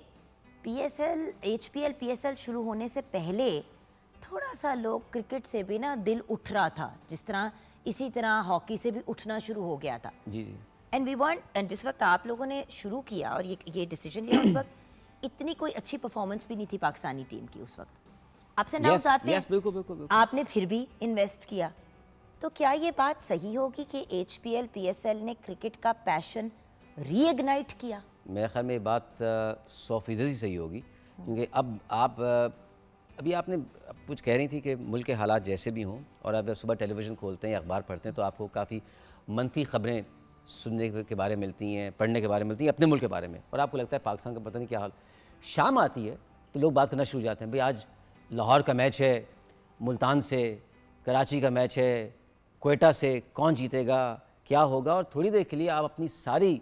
पीएसएल, एचपीएल, पीएसएल शुरू होने से पहले थोड़ा सा लोग क्रिकेट से भी ना दिल उठ रहा था, जिस तरह इसी तरह हॉकी से भी उठना शुरू हो गया था। जी जी। एंड वी वांट, एंड जिस वक्त आप लोगों ने शुरू किया और ये डिसीजन लिया, उस वक्त इतनी कोई अच्छी परफॉर्मेंस भी नहीं थी पाकिस्तानी टीम की उस वक्त, अप्स एंड डाउन्स आते हैं। बिल्कुल बिल्कुल। आपने फिर भी इन्वेस्ट किया, तो क्या ये बात सही होगी कि एचपीएल, पीएसएल ने क्रिकेट का पैशन रीइग्नाइट किया? मेरे ख्याल में ये बात 100% सही होगी, क्योंकि अब आप अभी आपने कुछ कह रही थी कि मुल्क के हालात जैसे भी हों, और अब सुबह टेलीविज़न खोलते हैं या अखबार पढ़ते हैं तो आपको काफ़ी मनफी ख़बरें सुनने के बारे में मिलती हैं, पढ़ने के बारे में मिलती हैं अपने मुल्क के बारे में, और आपको लगता है पाकिस्तान का पता नहीं क्या हाल। शाम आती है तो लोग बात करना शुरू हो जाते हैं, भाई आज लाहौर का मैच है, मुल्तान से, कराची का मैच है, क्वेटा से, कौन जीतेगा, क्या होगा, और थोड़ी देर के लिए आप अपनी सारी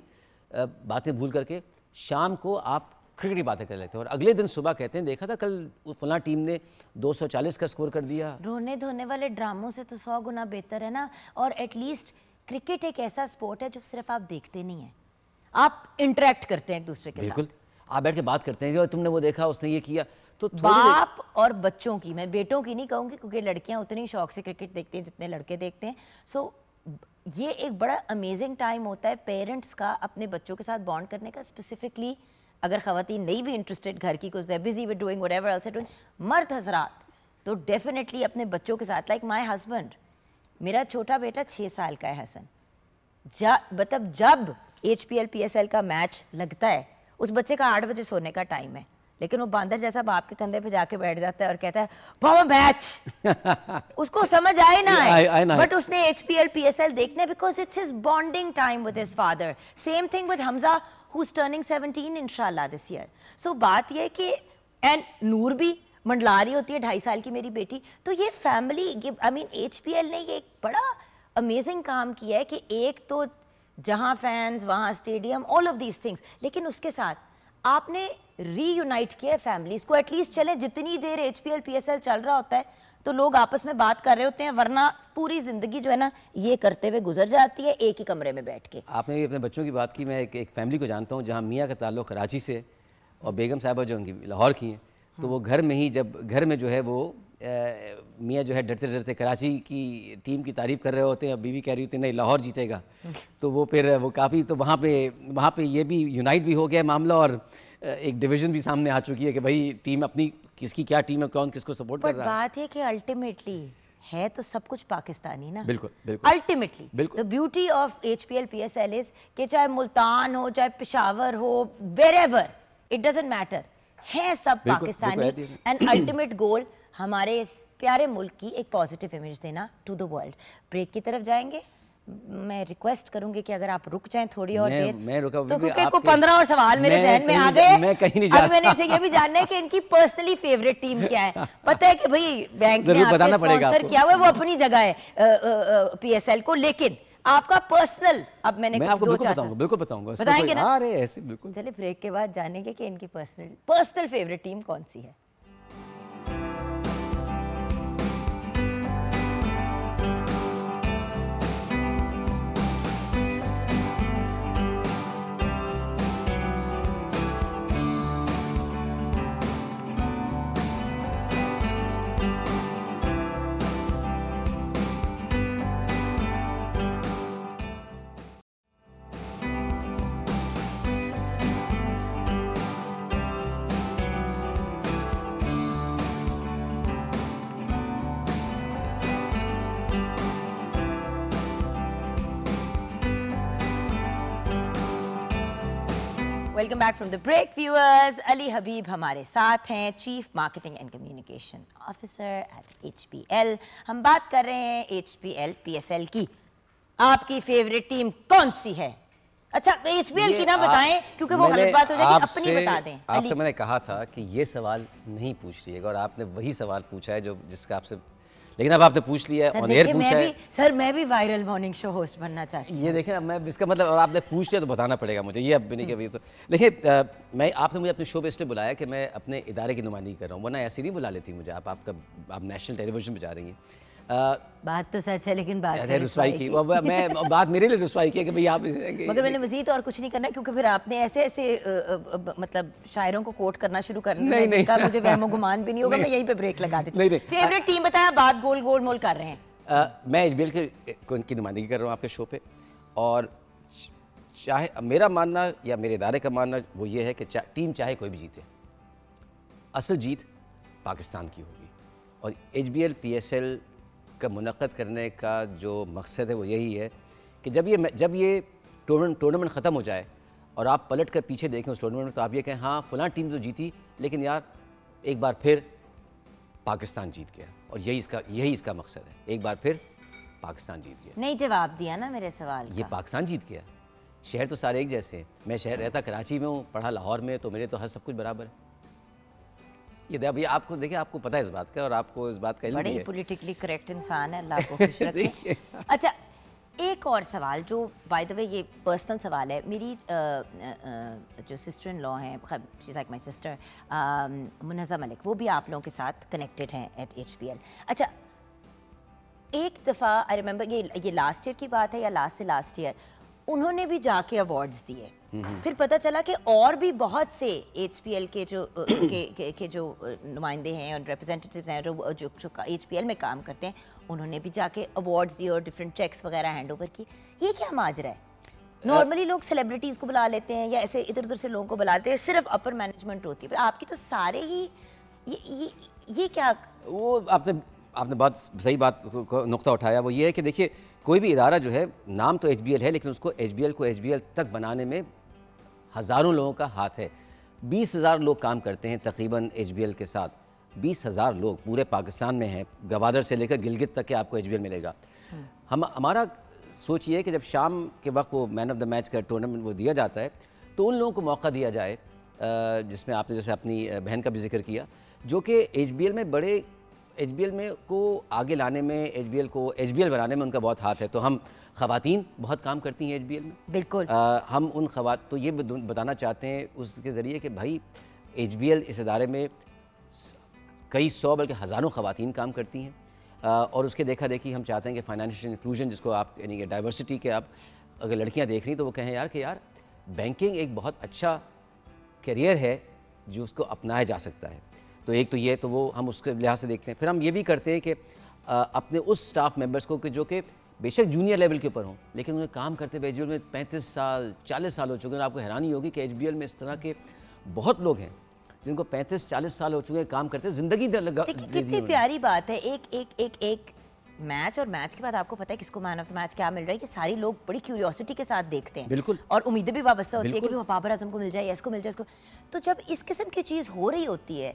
बातें भूल करके शाम को आप क्रिकेट की बातें कर लेते हैं, और अगले दिन सुबह कहते हैं देखा था कल फलां टीम ने 240 का स्कोर कर दिया। रोने धोने वाले ड्रामों से तो 100 गुना बेहतर है ना। और एटलीस्ट क्रिकेट एक ऐसा स्पोर्ट है जो सिर्फ आप देखते नहीं हैं, आप इंटरेक्ट करते हैं एक दूसरे के साथ। बिल्कुल, आप बैठ के बात करते हैं, तुमने वो देखा, उसने ये किया। तो बाप और बच्चों की, मैं बेटों की नहीं कहूँगी क्योंकि लड़कियाँ उतनी शौक से क्रिकेट देखती हैं जितने लड़के देखते हैं। सो ये एक बड़ा अमेजिंग टाइम होता है पेरेंट्स का अपने बच्चों के साथ बॉन्ड करने का। स्पेसिफिकली अगर ख़वातीन नहीं भी इंटरेस्टेड घर की, कुछ busy with doing whatever else doing, मर्द हजरात तो डेफिनेटली अपने बच्चों के साथ, लाइक माय हस्बैंड, मेरा छोटा बेटा 6 साल का है हसन, मतलब जब एचपीएल पीएसएल का मैच लगता है उस बच्चे का 8 बजे सोने का टाइम है, लेकिन वो बांदर जैसा बाप के कंधे पे जाके बैठ जाता है और कहता है पापा मैच। उसको समझ आए ना आए, बट उसने एचपीएल पीएसएल देखने, because it's his bonding time with his father. Same thing with Hamza who's turning 17 इंशाल्लाह दिस ईयर। सो बात ये कि एंड नूर भी मंडला रही होती है 2.5 साल की मेरी बेटी। तो ये फैमिली, आई मीन एचपीएल ने ये एक बड़ा अमेजिंग काम किया है कि एक तो जहां फैंस वहां stadium, all of these things, लेकिन उसके साथ आपने रीयूनाइट किया है फैमिलीज को। एटलीस्ट चले जितनी देर एचपीएल पीएसएल चल रहा होता है तो लोग आपस में बात कर रहे होते हैं, वरना पूरी जिंदगी जो है ना ये करते हुए गुजर जाती है एक ही कमरे में बैठ के। आपने भी अपने बच्चों की बात की, मैं एक फैमिली को जानता हूँ जहाँ मियाँ का ताल्लुक कराची से और बेगम साहिबा जो उनकी लाहौर की हैं, तो वो घर में ही, जब घर में जो है वो मियाँ जो है डरते डरते कराची की टीम की तारीफ़ कर रहे होते हैं, बीवी कह रही होती है नहीं लाहौर जीतेगा, तो वो फिर वो काफ़ी, तो वहाँ पे ये भी यूनाइट भी हो गया मामला, और एक डिवीज़न भी सामने आ चुकी है कि भाई टीम अपनी किसकी क्या टीम है, कौन किसको सपोर्ट कर रहा है। बात है कि अल्टीमेटली है तो सब कुछ पाकिस्तानी ना। बिल्कुल बिल्कुल। Ultimately the beauty of HPL PSL is कि चाहे मुल्तान हो, चाहे पेशावर हो, वेरेवर, इट डजंट मैटर, है सब पाकिस्तानी। एंड अल्टीमेट गोल हमारे इस प्यारे मुल्क की एक पॉजिटिव इमेज देना टू द वर्ल्ड। ब्रेक की तरफ जाएंगे, मैं रिक्वेस्ट करूंगी कि अगर आप रुक जाएं थोड़ी और देर, मैं रुका, तो क्योंकि को 15 और सवाल मेरे जहन में आ गए। मैं कहीं नहीं जा रहा। अब मैंने इसे ये भी जानना है कि इनकी पर्सनली फेवरेट टीम क्या है। पता है कि भाई बैंक ने आपको स्पॉन्सर किया हुआ है, वो अपनी जगह है पीएसएल को, लेकिन आपका पर्सनल, अब मैंने कुछ आपको 2-4 बताऊंगा, बिल्कुल बताऊंगा, बताएंगे ना? अरे ऐसे बिल्कुल। चलिए ब्रेक के बाद जानेंगे कि इनकी पर्सनल फेवरेट टीम कौन सी है। Welcome back from the break viewers. Ali Habib हमारे साथ हैं, chief marketing and communication officer at HPL. हम बात कर रहे हैं एचपीएल पीएसएल की। आपकी फेवरेट टीम कौन सी है? अच्छा एचपीएल की ना बताएं क्योंकि वो गलत बात हो जाएगी, अपनी बता दें। आपसे मैंने कहा था कि ये सवाल नहीं पूछिएगा और आपने वही सवाल पूछा है जो जिसका आपसे, लेकिन अब आपने पूछ लिया है, ऑन एयर पूछा है। सर मैं भी वायरल मॉर्निंग शो होस्ट बनना चाहती हूँ। ये देखें, अब मैं इसका मतलब आपने पूछ लिया तो बताना पड़ेगा मुझे, ये अब भी नहीं कि तो देखिए मैं, आपने मुझे अपने शो पे इसलिए बुलाया कि मैं अपने इदारे की नुमाइंदगी कर रहा हूँ, वरना ऐसे नहीं बुला लेती मुझे आप नेशनल टेलीविजन पे जा रही हैं। बात तो सच है, लेकिन बात रुसवाई की। मैं बात मेरे लिए रुसवाई की है कि भाई आप, मगर मैंने मजीद और कुछ नहीं करना, क्योंकि फिर आपने ऐसे ऐसे मतलब शायरों को कोट करना शुरू कर दिया जिनका मुझे वहमो गुमान भी नहीं होगा। मैं यहीं पे ब्रेक लगा देती हूँ। फेवरेट टीम बताया, बात गोल गोल मोल कर रहे हैं। मैं एचबीएल की नुमाइंदगी कर रहा हूँ आपके शो पे, और चाहे मेरा मानना या मेरे इदारे का मानना वो ये है कि टीम चाहे कोई भी जीते, असल जीत पाकिस्तान की होगी। और एचबीएल पीएसएल का मुनक़्क़द करने का जो मकसद है वो यही है कि जब ये टूर्नामेंट ख़त्म हो जाए और आप पलट कर पीछे देखें उस टूर्नामेंट में, तो आप ये कहें हाँ फ़लाँ टीम तो जीती, लेकिन यार एक बार फिर पाकिस्तान जीत गया। और यही इसका मकसद है, एक बार फिर पाकिस्तान जीत गया। नहीं जवाब दिया ना मेरे सवाल का। ये पाकिस्तान जीत गया। शहर तो सारे एक जैसे हैं। मैं शहर रहता कराची में हूँ, पढ़ा लाहौर में, तो मेरे तो हर सब कुछ बराबर है। ये आपको देखिए, आपको पता है इस बात का, और आपको इस बात का इल्म भी है। बड़े पॉलिटिकली करेक्ट इंसान है, अल्लाह को खुश रखे। अच्छा, एक और सवाल जो बाय द वे ये पर्सनल सवाल है। मेरी जो सिस्टर इन लॉ हैं, she is like my sister, Munazza Malik, वो भी आप लोगों के साथ कनेक्टेड हैं एट एचबीएल। अच्छा, एक दफ़ा आई रिमेंबर, ये लास्ट ईयर की बात है या लास्ट से लास्ट ईयर, उन्होंने भी जाके अवार्ड्स दिए। फिर पता चला कि और भी बहुत से एचपीएल के जो नुमाइंदे हैं और रिप्रेजेंटेटिव्स हैं जो एचपीएल में काम करते हैं, उन्होंने भी जाके अवार्ड्स दिए और डिफरेंट चेक्स वगैरह हैंड ओवर की। ये क्या माजरा है? नॉर्मली लोग सेलिब्रिटीज़ को बुला लेते हैं या ऐसे इधर उधर से लोगों को बुलाते हैं, सिर्फ अपर मैनेजमेंट होती है, पर आपकी तो सारे ही ये क्या? वो आपने बहुत सही बात नुक्ता उठाया। वो ये है कि देखिए, कोई भी इदारा जो है, नाम तो एचबीएल है, लेकिन उसको एचबीएल तक बनाने में हज़ारों लोगों का हाथ है। 20,000 लोग काम करते हैं तकरीबन एचबीएल के साथ। 20,000 लोग पूरे पाकिस्तान में हैं, गवादर से लेकर गिलगित तक के आपको एचबीएल मिलेगा। हमारा सोच ये है कि जब शाम के वक्त वो मैन ऑफ द मैच का टूर्नामेंट वो दिया जाता है, तो उन लोगों को मौका दिया जाए, जिसमें आपने जैसे अपनी बहन का भी जिक्र किया, जो कि एचबीएल में को आगे लाने में, एचबीएल बनाने में उनका बहुत हाथ है। तो हम ख़वातीन बहुत काम करती हैं एचबीएल में। बिल्कुल। हम उन तो ये बताना चाहते हैं उसके ज़रिए कि भाई एचबीएल इस इदारे में कई सौ बल्कि हज़ारों ख़वातीन काम करती हैं, और उसके देखा देखी हम चाहते हैं कि फाइनेंशियल इंक्लूजन, जिसको आप यानी कि डाइवर्सिटी के, आप अगर लड़कियाँ देख रही तो वो कहें यार कि यार बैंकिंग एक बहुत अच्छा करियर है जो उसको अपनाया जा सकता है। तो एक तो ये, तो वो हम उसके लिहाज से देखते हैं। फिर हम ये भी करते हैं कि अपने उस स्टाफ मेंबर्स को कि जो कि बेशक जूनियर लेवल के ऊपर हों, लेकिन उन्हें काम करते हुए एचबीएल में 35 साल 40 साल हो चुके हैं। आपको हैरानी होगी कि एचबीएल में इस तरह के बहुत लोग हैं जिनको 35-40 साल हो चुके हैं काम करते, ज़िंदगी लगा। कितनी प्यारी बात है। एक मैच, और मैच के बाद आपको पता है किसको मैन ऑफ द मैच क्या मिल रहा है, कि सारे लोग बड़ी क्यूरियोसिटी के साथ देखते हैं। बिल्कुल। और उम्मीदें भी वाबस्ता होती है कि वो बाबर आजम को मिल जाए, इसको मिल जाए, इसको। तो जब इस किस्म की चीज़ हो रही होती है,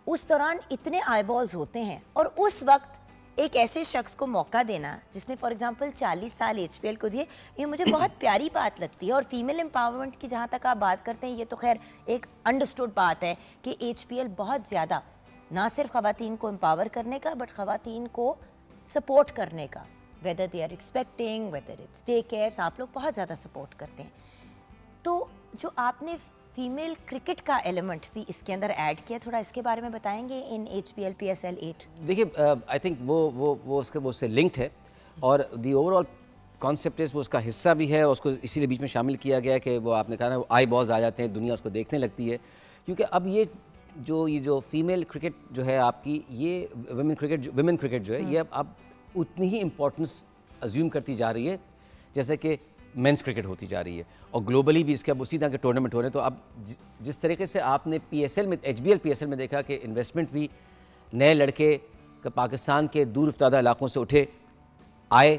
उस दौरान इतने आईबॉल्स होते हैं, और उस वक्त एक ऐसे शख्स को मौका देना जिसने फॉर एग्जांपल 40 साल एचपीएल को दिए, ये मुझे बहुत प्यारी बात लगती है। और फीमेल एम्पावरमेंट की जहाँ तक आप बात करते हैं, ये तो खैर एक अंडरस्टूड बात है कि एचपीएल बहुत ज़्यादा ना सिर्फ ख़वातीन को एम्पावर करने का, बट ख़वातीन को सपोर्ट करने का, whether they are expecting, whether it's day cares, आप लोग बहुत ज़्यादा सपोर्ट करते हैं। तो जो आपने फीमेल क्रिकेट का एलिमेंट भी इसके अंदर ऐड किया, थोड़ा इसके बारे में बताएंगे इन एचपीएल पीएसएल 8? देखिए, आई थिंक वो उससे लिंक्ड है, और दी ओवरऑल कॉन्सेप्ट वो उसका हिस्सा भी है, और उसको इसीलिए बीच में शामिल किया गया कि वो आपने कहा ना, आई बॉल्स आ जाते हैं, दुनिया उसको देखने लगती है। क्योंकि अब ये जो फीमेल क्रिकेट जो है आपकी, ये विमेन क्रिकेट जो है, ये अब उतनी ही इम्पोर्टेंस अज्यूम करती जा रही है जैसे कि मेंस क्रिकेट होती जा रही है। और ग्लोबली भी इसके अब उसी तरह के टूर्नामेंट हो रहे हैं। तो अब जिस तरीके से आपने पीएसएल में, एचबीएल पीएसएल में देखा कि इन्वेस्टमेंट भी नए लड़के पाकिस्तान के दूर इफ्तादा इलाकों से उठे आए,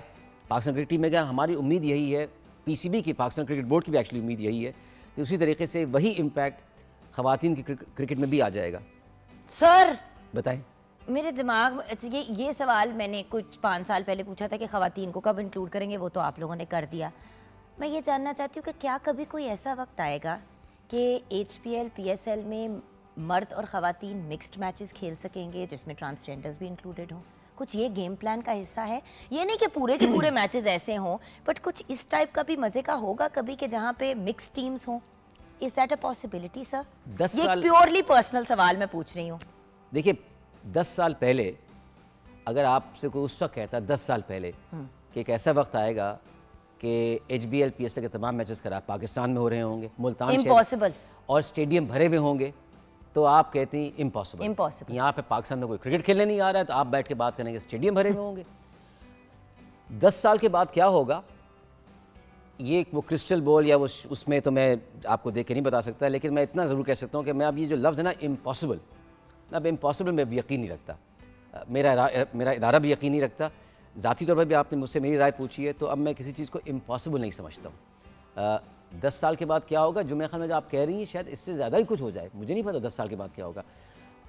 पाकिस्तान क्रिकेट टीम में गया। हमारी उम्मीद यही है, पीसीबी की, पाकिस्तान क्रिकेट बोर्ड की भी एक्चुअली उम्मीद यही है कि उसी तरीके से वही इम्पैक्ट ख़वातीन की क्रिकेट में भी आ जाएगा। सर बताएं। मेरे दिमाग में ये सवाल मैंने कुछ 5 साल पहले पूछा था कि ख़वातीन को कब इंक्लूड करेंगे, वो तो आप लोगों ने कर दिया। मैं ये जानना चाहती हूँ कि क्या कभी कोई ऐसा वक्त आएगा कि एचपीएल पीएसएल में मर्द और ख़वातीन मिक्स्ड मैचेस खेल सकेंगे जिसमें ट्रांसजेंडर्स भी इंक्लूडेड हों? कुछ ये गेम प्लान का हिस्सा है? ये नहीं कि पूरे के पूरे मैचेस ऐसे हों, बट कुछ इस टाइप का भी मज़े का होगा कभी कि जहाँ पे मिक्स्ड टीम्स हों। Is that a possibility sir? 10 ये साल प्योरली पर्सनल सवाल मैं पूछ रही हूँ। देखिए, 10 साल पहले अगर आपसे कोई उस वक्त कहता 10 साल पहले कि एक ऐसा वक्त आएगा कि HBL PSL के तमाम मैचेस खराब पाकिस्तान में हो रहे होंगे, मुल्तान इम्पॉसिबल, और स्टेडियम भरे हुए होंगे, तो आप कहती इम्पॉसिबल। इम्पॉसिबल। यहाँ पे पाकिस्तान में कोई क्रिकेट खेलने नहीं आ रहा है तो आप बैठ के बात करेंगे स्टेडियम भरे हुए होंगे। 10 साल के बाद क्या होगा, ये वो क्रिस्टल बॉल या वो उसमें तो मैं आपको देख के नहीं बता सकता, लेकिन मैं इतना ज़रूर कह सकता हूँ कि मैं अब ये जो लफ्ज़ है ना इम्पॉसिबल, मैं अब इम्पॉसिबल में भी यकीन नहीं रखता, मेरा इदारा भी यकीन नहीं रखता, ज़ाती तौर पर भी आपने मुझसे मेरी राय पूछी है, तो अब मैं किसी चीज़ को इम्पॉसिबल नहीं समझता हूँ। 10 साल के बाद क्या होगा, जो मेरे ख्याल में जो आप कह रही हैं शायद इससे ज़्यादा ही कुछ हो जाए, मुझे नहीं पता 10 साल के बाद क्या होगा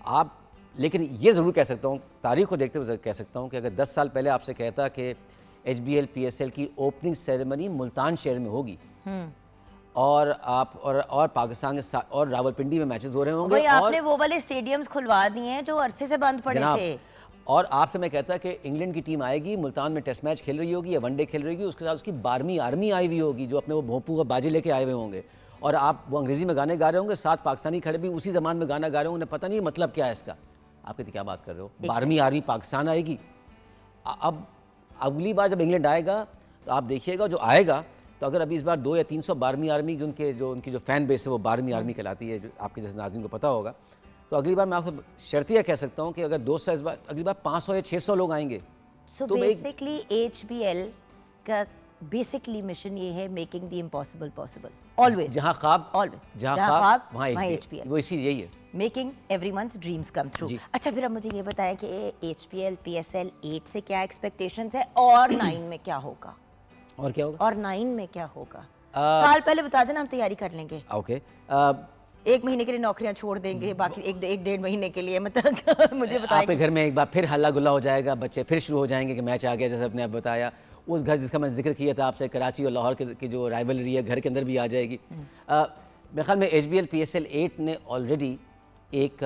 आप, लेकिन ये ज़रूर कह सकता हूँ, तारीख़ को देखते हुए कह सकता हूँ कि अगर 10 साल पहले आपसे कहता कि HBL PSL की ओपनिंग सेरेमनी मुल्तान शहर में होगी और आप और पाकिस्तान के साथ और रावलपिंडी में मैचेस हो रहे होंगे, भाई आपने वो वाले स्टेडियम्स खुलवा दिए हैं जो अरसे से बंद पड़े थे, और आपसे मैं कहता कि इंग्लैंड की टीम आएगी, मुल्तान में टेस्ट मैच खेल रही होगी या वनडे खेल रही होगी, उसके साथ उसकी 12वीं आर्मी आई हुई होगी जो अपने वो भोंपू का बाजे लेके आए हुए होंगे, और आप वो अंग्रेज़ी में गाने गा रहे होंगे, साथ पाकिस्तानी खड़े भी उसी ज़बान में गाना गा रहे होंगे, उन्हें पता नहीं मतलब क्या है इसका, आप कहते क्या बात कर रहे हो, 12वीं आर्मी पाकिस्तान आएगी। अब अगली बार जब इंग्लैंड आएगा तो आप देखिएगा जो आएगा, तो अगर अभी इस बार 2 या 312वीं आर्मी उनकी जो फ़ैन बेस है वो 12वीं आर्मी कहलाती है, जो आपके जैसे नाज़रीन को पता होगा, तो अगली बार मैं आपसे शर्तिया कह सकता हूँ कि अगर 200 इस बार अगली बार 500 या 600 लोग आएंगे। तो बेसिकली HBL का बेसिकली मिशन ये है, making the impossible possible, always, जहाँ ख्वाब वहाँ HBL, वो इसी यही है, making everyone's dreams come through. अच्छा फिर अब मुझे ये बताएं कि HBL PSL 8 से क्या एक्सपेक्टेशंस है और 9 में क्या होगा, और क्या होगा, और 9 में क्या होगा, साल पहले बता देना, हम तैयारी कर लेंगे। ओके, 1 महीने के लिए नौकरियां छोड़ देंगे, बाकी एक 1.5 महीने के लिए, मतलब मुझे बताएं। आपके घर में एक बार फिर हल्ला गुल्ला हो जाएगा, बच्चे फिर शुरू हो जाएंगे कि मैच आ गया, जैसे आपने बताया, उस घर जिसका मैं जिक्र किया था आपसे, कराची और लाहौर की जो राइवलरी है घर के अंदर भी आ जाएगी। मेरे ख्याल में HBL PSL 8 ने ऑलरेडी एक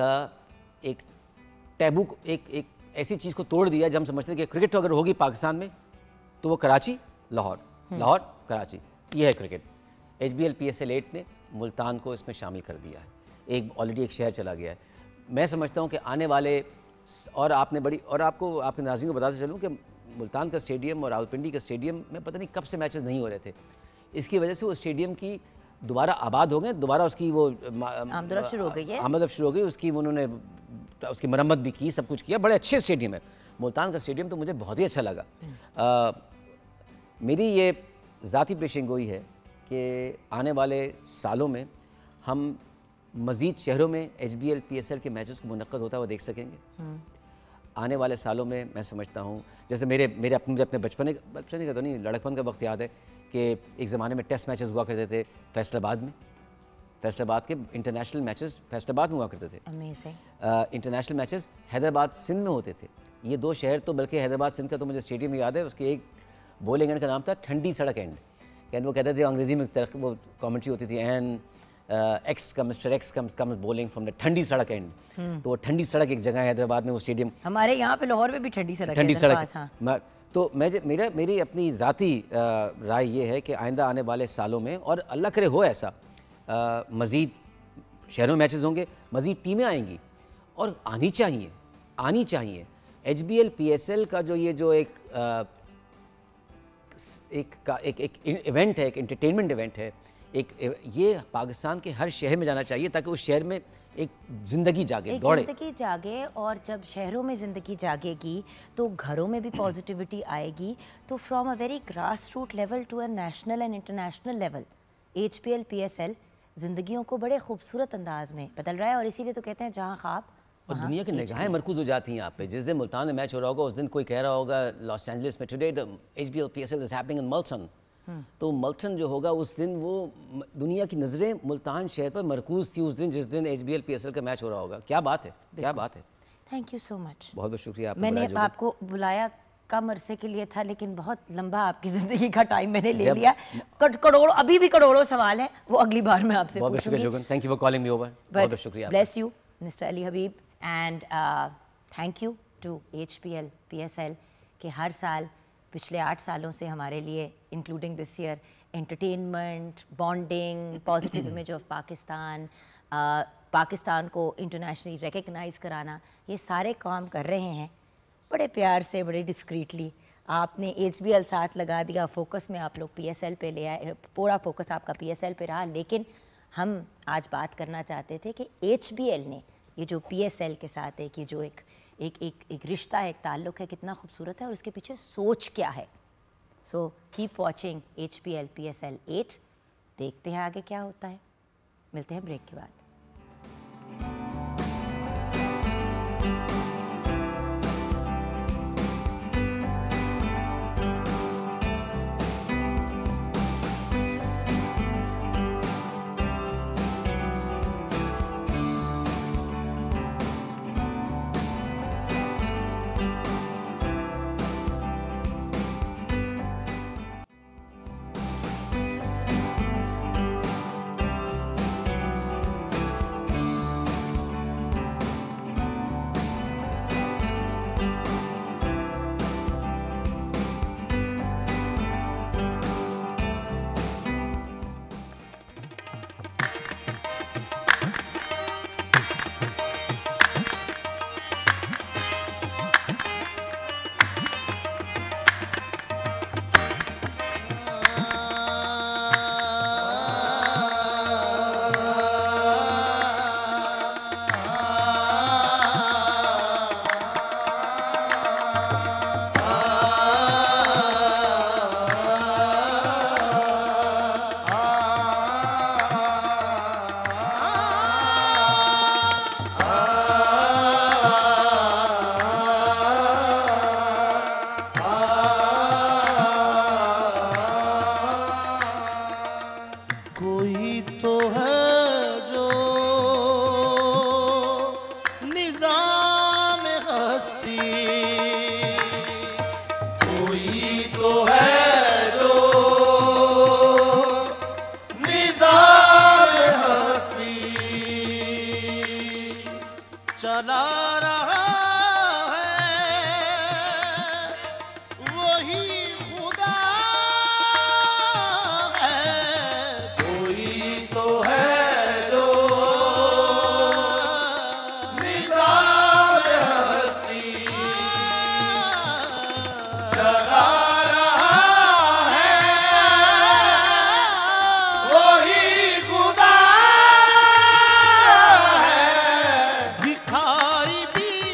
टैबू, एक ऐसी चीज़ को तोड़ दिया जब हम समझते हैं कि क्रिकेट अगर होगी पाकिस्तान में तो वो कराची लाहौर, लाहौर कराची, ये है क्रिकेट। HBL PSL 8 ने मुल्तान को इसमें शामिल कर दिया है, ऑलरेडी एक शहर चला गया है। मैं समझता हूँ कि आने वाले, और आपको आपके नाज़रीन को बताते चलूँ कि मुल्तान का स्टेडियम और रावलपिंडी का स्टेडियम में पता नहीं कब से मैचेस नहीं हो रहे थे, इसकी वजह से वो स्टेडियम की दोबारा आबाद हो गए, दोबारा उसकी वो आमदरफ्त शुरू हो गई है, आमदरफ्त शुरू हो गई, उसकी उन्होंने उसकी मरम्मत भी की, सब कुछ किया, बड़े अच्छे स्टेडियम है मुल्तान का स्टेडियम, तो मुझे बहुत ही अच्छा लगा। मेरी ये ज़ाती पेशेंगोई है कि आने वाले सालों में हम मज़ीद शहरों में HBL PSL के मैचेस को मुनक्कद होता हुआ देख सकेंगे। आने वाले सालों में मैं समझता हूँ, जैसे मेरे अपने बचपन का तो नहीं, लड़कपन का वक्त याद है कि एक ज़माने में टेस्ट मैचेस हुआ करते थे फैसलाबाद में, फैसलाबाद के इंटरनेशनल मैचेस फैसलाबाद में हुआ करते थे। इंटरनेशनल मैचेस हैदराबाद सिंध में होते थे, ये 2 शहर, तो बल्कि हैदराबाद सिंध का तो मुझे स्टेडियम याद है, उसके एक बॉलिंग एंड का नाम था ठंडी सड़क एंड, वो कहते थे अंग्रेज़ी में वो कमेंट्री होती थी, and mister x comes bowling from the ठंडी सड़क एंड, तो वो ठंडी सड़क एक जगह है हैदराबाद में, वो स्टेडियम, हमारे यहाँ पे लाहौर में भी ठंडी सड़क है। तो मेरी अपनी ज़ाती राय ये है कि आइंदा आने वाले सालों में, और अल्लाह करे हो ऐसा, मज़ीद शहरों में मैचेस होंगे, मज़ीद टीमें आएंगी, और आनी चाहिए। HBL PSL का जो एक इवेंट है, एक एंटरटेनमेंट इवेंट है, ये पाकिस्तान के हर शहर में जाना चाहिए ताकि उस शहर में एक ज़िंदगी जागे, ज़िंदगी जागे, और जब शहरों में ज़िंदगी जागेगी तो घरों में भी पॉजिटिविटी आएगी, तो from a very grass root level to a national and international level HBL PSL ज़िंदगियों को बड़े खूबसूरत अंदाज में बदल रहा है, और इसीलिए तो कहते हैं जहाँ ख्वाब और दुनिया की निगाहें मरकूज़ हो जाती हैं आप पे। जिस दिन मुल्तान में मैच हो रहा होगा उस दिन कोई कह रहा होगा लॉस एंजलिस में today the HBL PSL is happening in Multan, तो मुल्तान जो होगा उस दिन वो दुनिया की नज़रें मुल्तान शहर पर मरकूज़ थी उस दिन जिस दिन HBL PSL का मैच हो रहा होगा। क्या बात है, क्या बात है। थैंक यू सो मच, बहुत बहुत शुक्रिया। मैंने आपको बुलाया कम अरसे के लिए था, लेकिन बहुत लंबा आपकी ज़िंदगी का टाइम मैंने ले लिया, करोड़ों, अभी भी करोड़ों सवाल हैं, वो अगली बार मैं आपसे बहुत शुक्रिया। Thank you for calling me over, बहुत शुक्रिया। Bless you mister Ali Habib, and thank you to HBL PSL कि हर साल पिछले 8 सालों से हमारे लिए, including this year, entertainment, bonding, positive image of Pakistan, Pakistan को इंटरनेशनली रिकग्नाइज़ कराना, ये सारे काम कर रहे हैं। बड़े प्यार से, बड़े डिस्क्रीटली आपने HBL साथ लगा दिया, फोकस में आप लोग PSL पे ले आए, पूरा फोकस आपका PSL पे रहा। लेकिन हम आज बात करना चाहते थे कि HBL ने ये जो PSL के साथ है कि जो एक रिश्ता है, एक ताल्लुक़ है, कितना खूबसूरत है और उसके पीछे सोच क्या है। So keep watching HBL PSL 8, देखते हैं आगे क्या होता है। मिलते हैं ब्रेक के बाद। भिखारी भी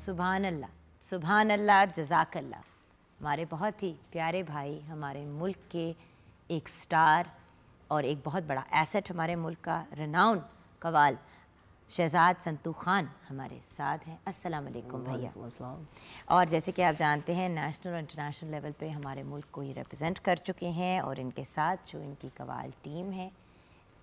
सुभान अल्लाह, सुभान अल्लाह, जज़ाकल्लाह। हमारे बहुत ही प्यारे भाई, हमारे मुल्क के एक स्टार और एक बहुत बड़ा एसेट, हमारे मुल्क का रनाउन कवाल शहजाद संतू खान हमारे साथ हैं। अस्सलाम वालेकुम भैया। और जैसे कि आप जानते हैं नेशनल और इंटरनेशनल लेवल पे हमारे मुल्क को ये रिप्रेजेंट कर चुके हैं और इनके साथ जो इनकी कवाल टीम है,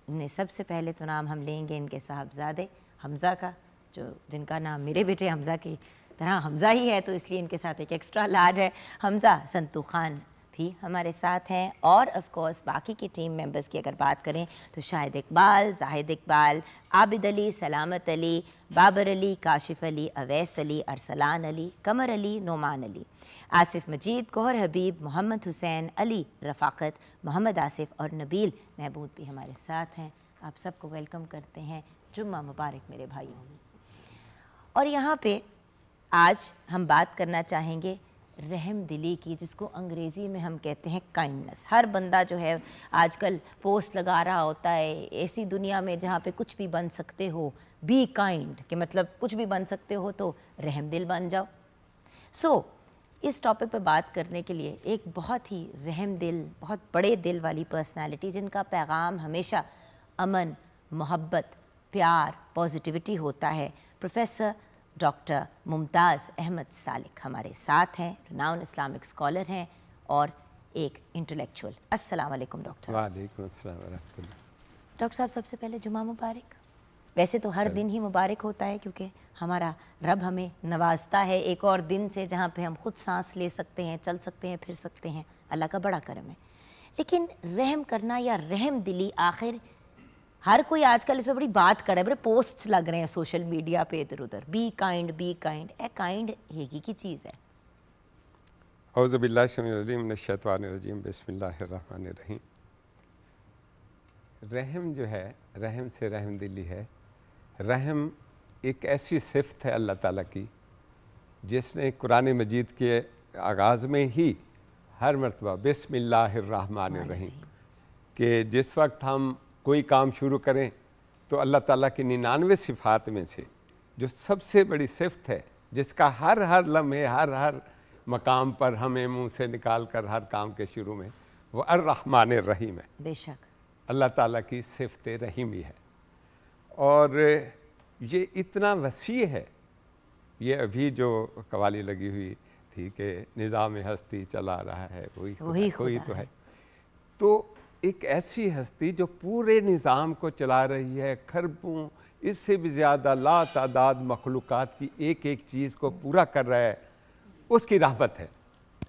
इनमें सबसे पहले तो नाम हम लेंगे इनके साहबजादे हमज़ा का, जो जिनका नाम मेरे बेटे हमज़ा की तरह हमज़ा ही है, तो इसलिए इनके साथ एक एक्स्ट्रा लाड है। हमज़ा संतू खान भी हमारे साथ हैं। और ऑफ कोर्स बाकी की टीम मेंबर्स की अगर बात करें तो शाहिद इकबाल, जाहिद इकबाल, आबिद अली, सलामत अली, बाबर अली, काशिफ अली, अवैस अली, अरसलान अली, कमर अली, नोमान अली, आसिफ मजीद, गौहर हबीब, मोहम्मद हुसैन, अली रफ़ाकत, मोहम्मद आसिफ और नबील महबूद भी हमारे साथ हैं। आप सबको वेलकम करते हैं। जुम्मा मुबारक मेरे भाइयों। और यहाँ पे आज हम बात करना चाहेंगे रहम दिली की, जिसको अंग्रेज़ी में हम कहते हैं काइंडनेस। हर बंदा जो है आजकल पोस्ट लगा रहा होता है, ऐसी दुनिया में जहाँ पे कुछ भी बन सकते हो, बी काइंड, कि मतलब कुछ भी बन सकते हो तो रहम दिल बन जाओ। इस टॉपिक पे बात करने के लिए एक बहुत ही रहम दिल, बहुत बड़े दिल वाली पर्सनालिटी, जिनका पैगाम हमेशा अमन, मोहब्बत, प्यार, पॉजिटिविटी होता है, प्रोफेसर डॉक्टर मुमताज़ अहमद सालिक हमारे साथ हैं। रिनाउन इस्लामिक स्कॉलर हैं और एक इंटेलेक्चुअल। अस्सलाम वालेकुम डॉक्टर। वालेकुम अस्सलाम व रहमतुल्लाह। डॉक्टर साहब, सबसे पहले जुमा मुबारक। वैसे तो हर दिन ही मुबारक होता है क्योंकि हमारा रब हमें नवाजता है एक और दिन से, जहाँ पे हम खुद सांस ले सकते हैं, चल सकते हैं, फिर सकते हैं। अल्लाह का बड़ा करम है। लेकिन रहम करना या रहम दिली, आखिर हर कोई आजकल इस पर बड़ी बात कर रहा है, बड़े पोस्ट्स लग रहे हैं सोशल मीडिया पे इधर उधर, be kind, be kind. A kind हेगी की चीज़ है? औज़ु बिल्लाहि मिनश शैतानिर रजीम, बिस्मिल्लाहिर रहमानिर रहीम। रहम जो है, रहम से रहम दिली है। रहम एक ऐसी सिफ़त है अल्लाह ताला की, जिसने कुरान मजीद के आगाज़ में ही हर मरतबा बिस्मिल्लाहिर रहमानिर रहीम, कि जिस वक्त हम कोई काम शुरू करें तो अल्लाह ताला की 99 सिफ़ात में से जो सबसे बड़ी सिफ़त है, जिसका हर हर लम्हे, हर हर मकाम पर हमें मुंह से निकाल कर हर काम के शुरू में, वो अर्रहमानिर रहीम है। बेशक अल्लाह ताला की सिफ़त रहीमी है। और ये इतना वसी है, ये अभी जो कवाली लगी हुई थी कि निज़ाम हस्ती चला रहा है वही कोई तो है, तो एक ऐसी हस्ती जो पूरे निज़ाम को चला रही है, खरबों इससे भी ज़्यादा लातादाद मखलूक़ात की एक एक चीज़ को पूरा कर रहा है, उसकी रहमत है,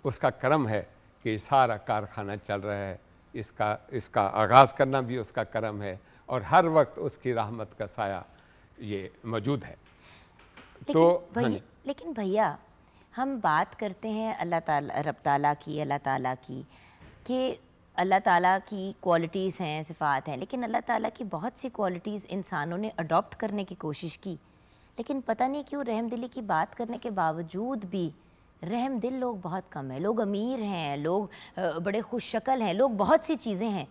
उसका करम है कि सारा कारखाना चल रहा है। इसका आगाज़ करना भी उसका करम है और हर वक्त उसकी रहमत का साया ये मौजूद है। लेकिन भैया हम बात करते हैं अल्लाह ताला, रब ताला की, अल्लाह ताला की, कि अल्लाह ताला की क्वालिटीज़ हैं, सिफ़ात हैं, लेकिन अल्लाह ताला की बहुत सी क्वालिटीज़ इंसानों ने अडॉप्ट करने की कोशिश की, लेकिन पता नहीं क्यों रहम दिली की बात करने के बावजूद भी रहम दिल लोग बहुत कम है। लोग अमीर हैं, लोग बड़े खुश शक्ल हैं, लोग बहुत सी चीज़ें हैं,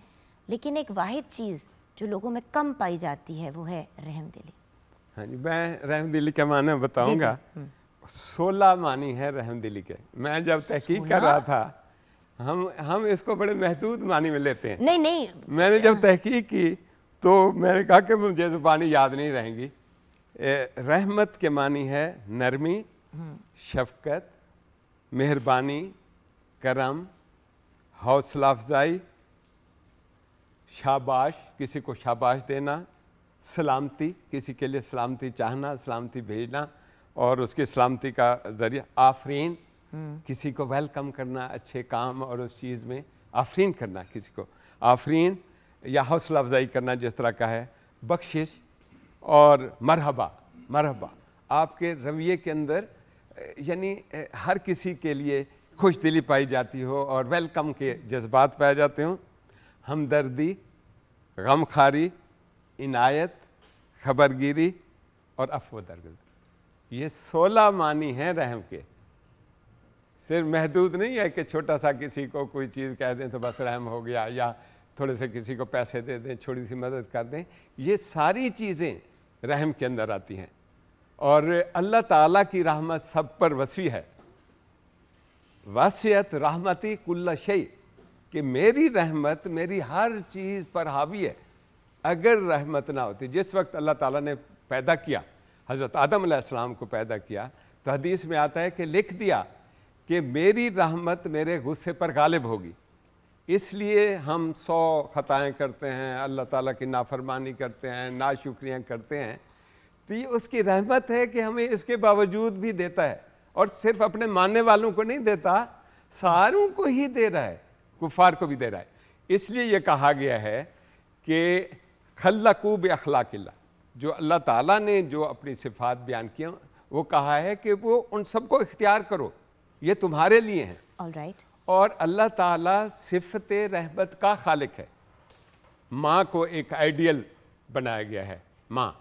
लेकिन एक वाहिद चीज़ जो लोगों में कम पाई जाती है वो है रहम दिली। हाँ जी, मैं रहम दिली का माने बताऊँगा। 16 मानी है रहम दिली के। मैं जब तहकीक कर रहा था, हम इसको बड़े महदूद मानी में लेते हैं। नहीं, मैंने जब तहकीक की तो मैंने कहा कि मुझे ज़ुबानी याद नहीं रहेंगी। रहमत के मानी है नरमी, शफ़क़त, मेहरबानी, करम, हौसला अफजाई, शाबाश, किसी को शाबाश देना, सलामती, किसी के लिए सलामती चाहना, सलामती भेजना और उसकी सलामती का ज़रिया आफरीन, किसी को वेलकम करना, अच्छे काम और उस चीज़ में आफरीन करना, किसी को आफरीन या हौसला अफजाई करना जिस तरह का है, बख्शिश और मरहबा। मरहबा आपके रवैये के अंदर यानी हर किसी के लिए खुश दिली पाई जाती हो और वेलकम के जज्बात पाए जाते हों। हमदर्दी, गमखारी, इनायत, खबरगिरी और अफ़्व दरगुज़र, ये 16 मानी हैं रहम के। सिर्फ महदूद नहीं है कि छोटा सा किसी को कोई चीज़ कह दें तो बस रहम हो गया, या थोड़े से किसी को पैसे दे दें, छोटी सी मदद कर दें। ये सारी चीज़ें रहम के अंदर आती हैं। और अल्लाह ताला की रहमत सब पर वसी है। वसीयत रहमती कुल्ला शै, कि मेरी रहमत मेरी हर चीज़ पर हावी है। अगर रहमत ना होती, जिस वक्त अल्लाह ताला ने पैदा किया, हज़रत आदम अलैहिस्सलाम को पैदा किया, तो हदीस में आता है कि लिख दिया कि मेरी रहमत मेरे गुस्से पर गालिब होगी। इसलिए हम 100 खताएँ करते हैं, अल्लाह ताला की नाफरमानी करते हैं, नाशुक्रियाँ करते हैं। तो ये उसकी रहमत है कि हमें इसके बावजूद भी देता है, और सिर्फ अपने मानने वालों को नहीं देता, सारों को ही दे रहा है, कुफार को भी दे रहा है। इसलिए ये कहा गया है कि खल्लकू बिअखलाकिल्लाह, जो अल्लाह ताला ने जो अपनी सिफात बयान किया, वो कहा है कि वो उन सबको इख्तियार करो, ये तुम्हारे लिए हैं। ऑलराइट। और अल्लाह ताला सिफत रहमत का खालिक है। माँ को एक आइडियल बनाया गया है, माँ,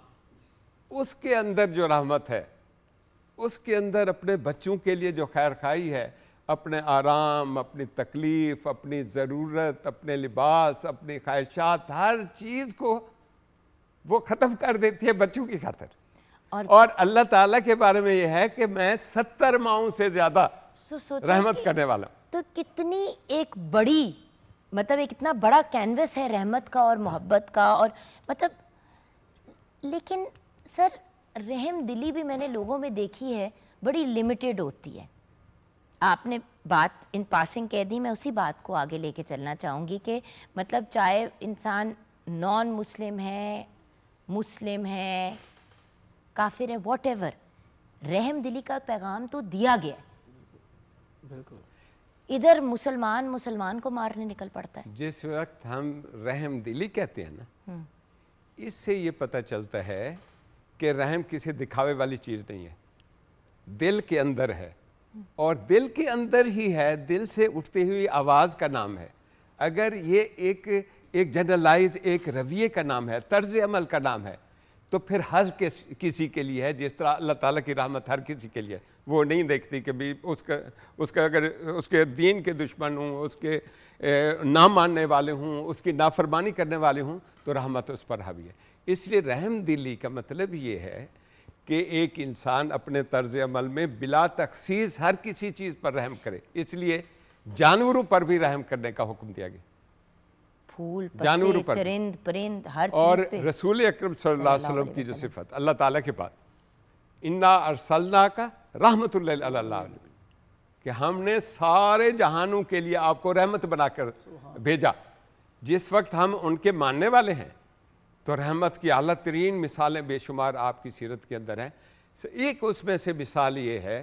उसके अंदर जो रहमत है, उसके अंदर अपने बच्चों के लिए जो खैर खाई है, अपने आराम, अपनी तकलीफ़, अपनी ज़रूरत, अपने लिबास, अपनी ख्वाहिशात, हर चीज़ को वो ख़त्म कर देती है बच्चों की खातिर। और अल्लाह ताला के बारे में ये है कि मैं 70 माओं से ज़्यादा रहमत करने वाला। तो कितनी एक बड़ी, मतलब एक इतना बड़ा कैनवस है रहमत का और मोहब्बत का, और मतलब, लेकिन सर रहम दिली भी मैंने लोगों में देखी है बड़ी लिमिटेड होती है। आपने बात इन पासिंग कह दी, मैं उसी बात को आगे लेके चलना चाहूँगी कि मतलब चाहे इंसान नॉन मुस्लिम है, मुस्लिम है, काफिर है, वॉटेवर, रहम दिली का पैगाम तो दिया गया है। बिल्कुल। इधर मुसलमान को मारने निकल पड़ता है। जिस वक्त हम रहम दिली कहते हैं ना, इससे ये पता चलता है कि रहम किसी दिखावे वाली चीज़ नहीं है, दिल के अंदर है, और दिल के अंदर ही है, दिल से उठती हुई आवाज़ का नाम है। अगर ये एक जनरलाइज एक रवैये का नाम है, तर्ज अमल का नाम है, तो फिर हर किसी के लिए है। जिस तरह अल्लाह ताला की रहमत हर किसी के लिए, वो नहीं देखती कि भी उसका अगर उसके दीन के दुश्मन हूँ, उसके ना मानने वाले हूँ, उसकी नाफरमानी करने वाले हूँ, तो रहमत उस पर हावी है। इसलिए रहम दिली का मतलब ये है कि एक इंसान अपने तर्ज अमल में बिला तखसीस हर किसी चीज़ पर रहम करे। इसलिए जानवरों पर भी रहम करने का हुक्म दिया गया, फूल, जानवरों पर, चरिंद परिंद, हर और चीज़ पे। रसूल अकरम सल्लल्लाहु अलैहि वसल्लम की जो सिफत अल्लाह ताला के बाद, इन्ना अरसलना का रहमतुल लिल आलमीन, कि हमने सारे जहानों के लिए आपको रहमत बनाकर भेजा। जिस वक्त हम उनके मानने वाले हैं, तो रहमत की आला तरीन मिसालें बेशुमार आपकी सीरत के अंदर हैं। एक उसमें से मिसाल ये है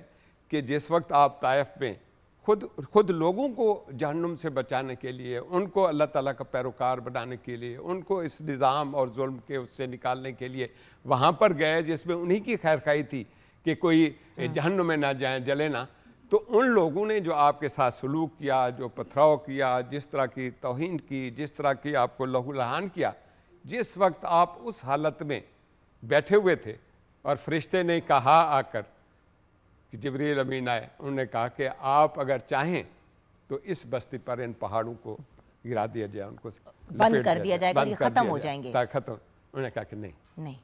कि जिस वक्त आप ताइफ में खुद लोगों को जहन्नुम से बचाने के लिए, उनको अल्लाह ताला का पैरोकार बनाने के लिए, उनको इस निज़ाम और जुल्म के उससे निकालने के लिए वहाँ पर गए, जिसमें उन्हीं की खैर खाई थी कि कोई जहन्नुम में ना जाए, जले ना, तो उन लोगों ने जो आपके साथ सलूक किया, जो पथराव किया, जिस तरह की तौहीन की, जिस तरह की आपको लहूलहान किया, जिस वक्त आप उस हालत में बैठे हुए थे और फरिश्ते ने कहा आकर कि जिब्रील अमीन आए, उन्होंने कहा कि आप अगर चाहें तो इस बस्ती पर इन पहाड़ों को गिरा दिया जाए, उनको बंद कर दिया जाएगा, ये खत्म हो जाएंगे, खत्म। उन्होंने कहा कि नहीं,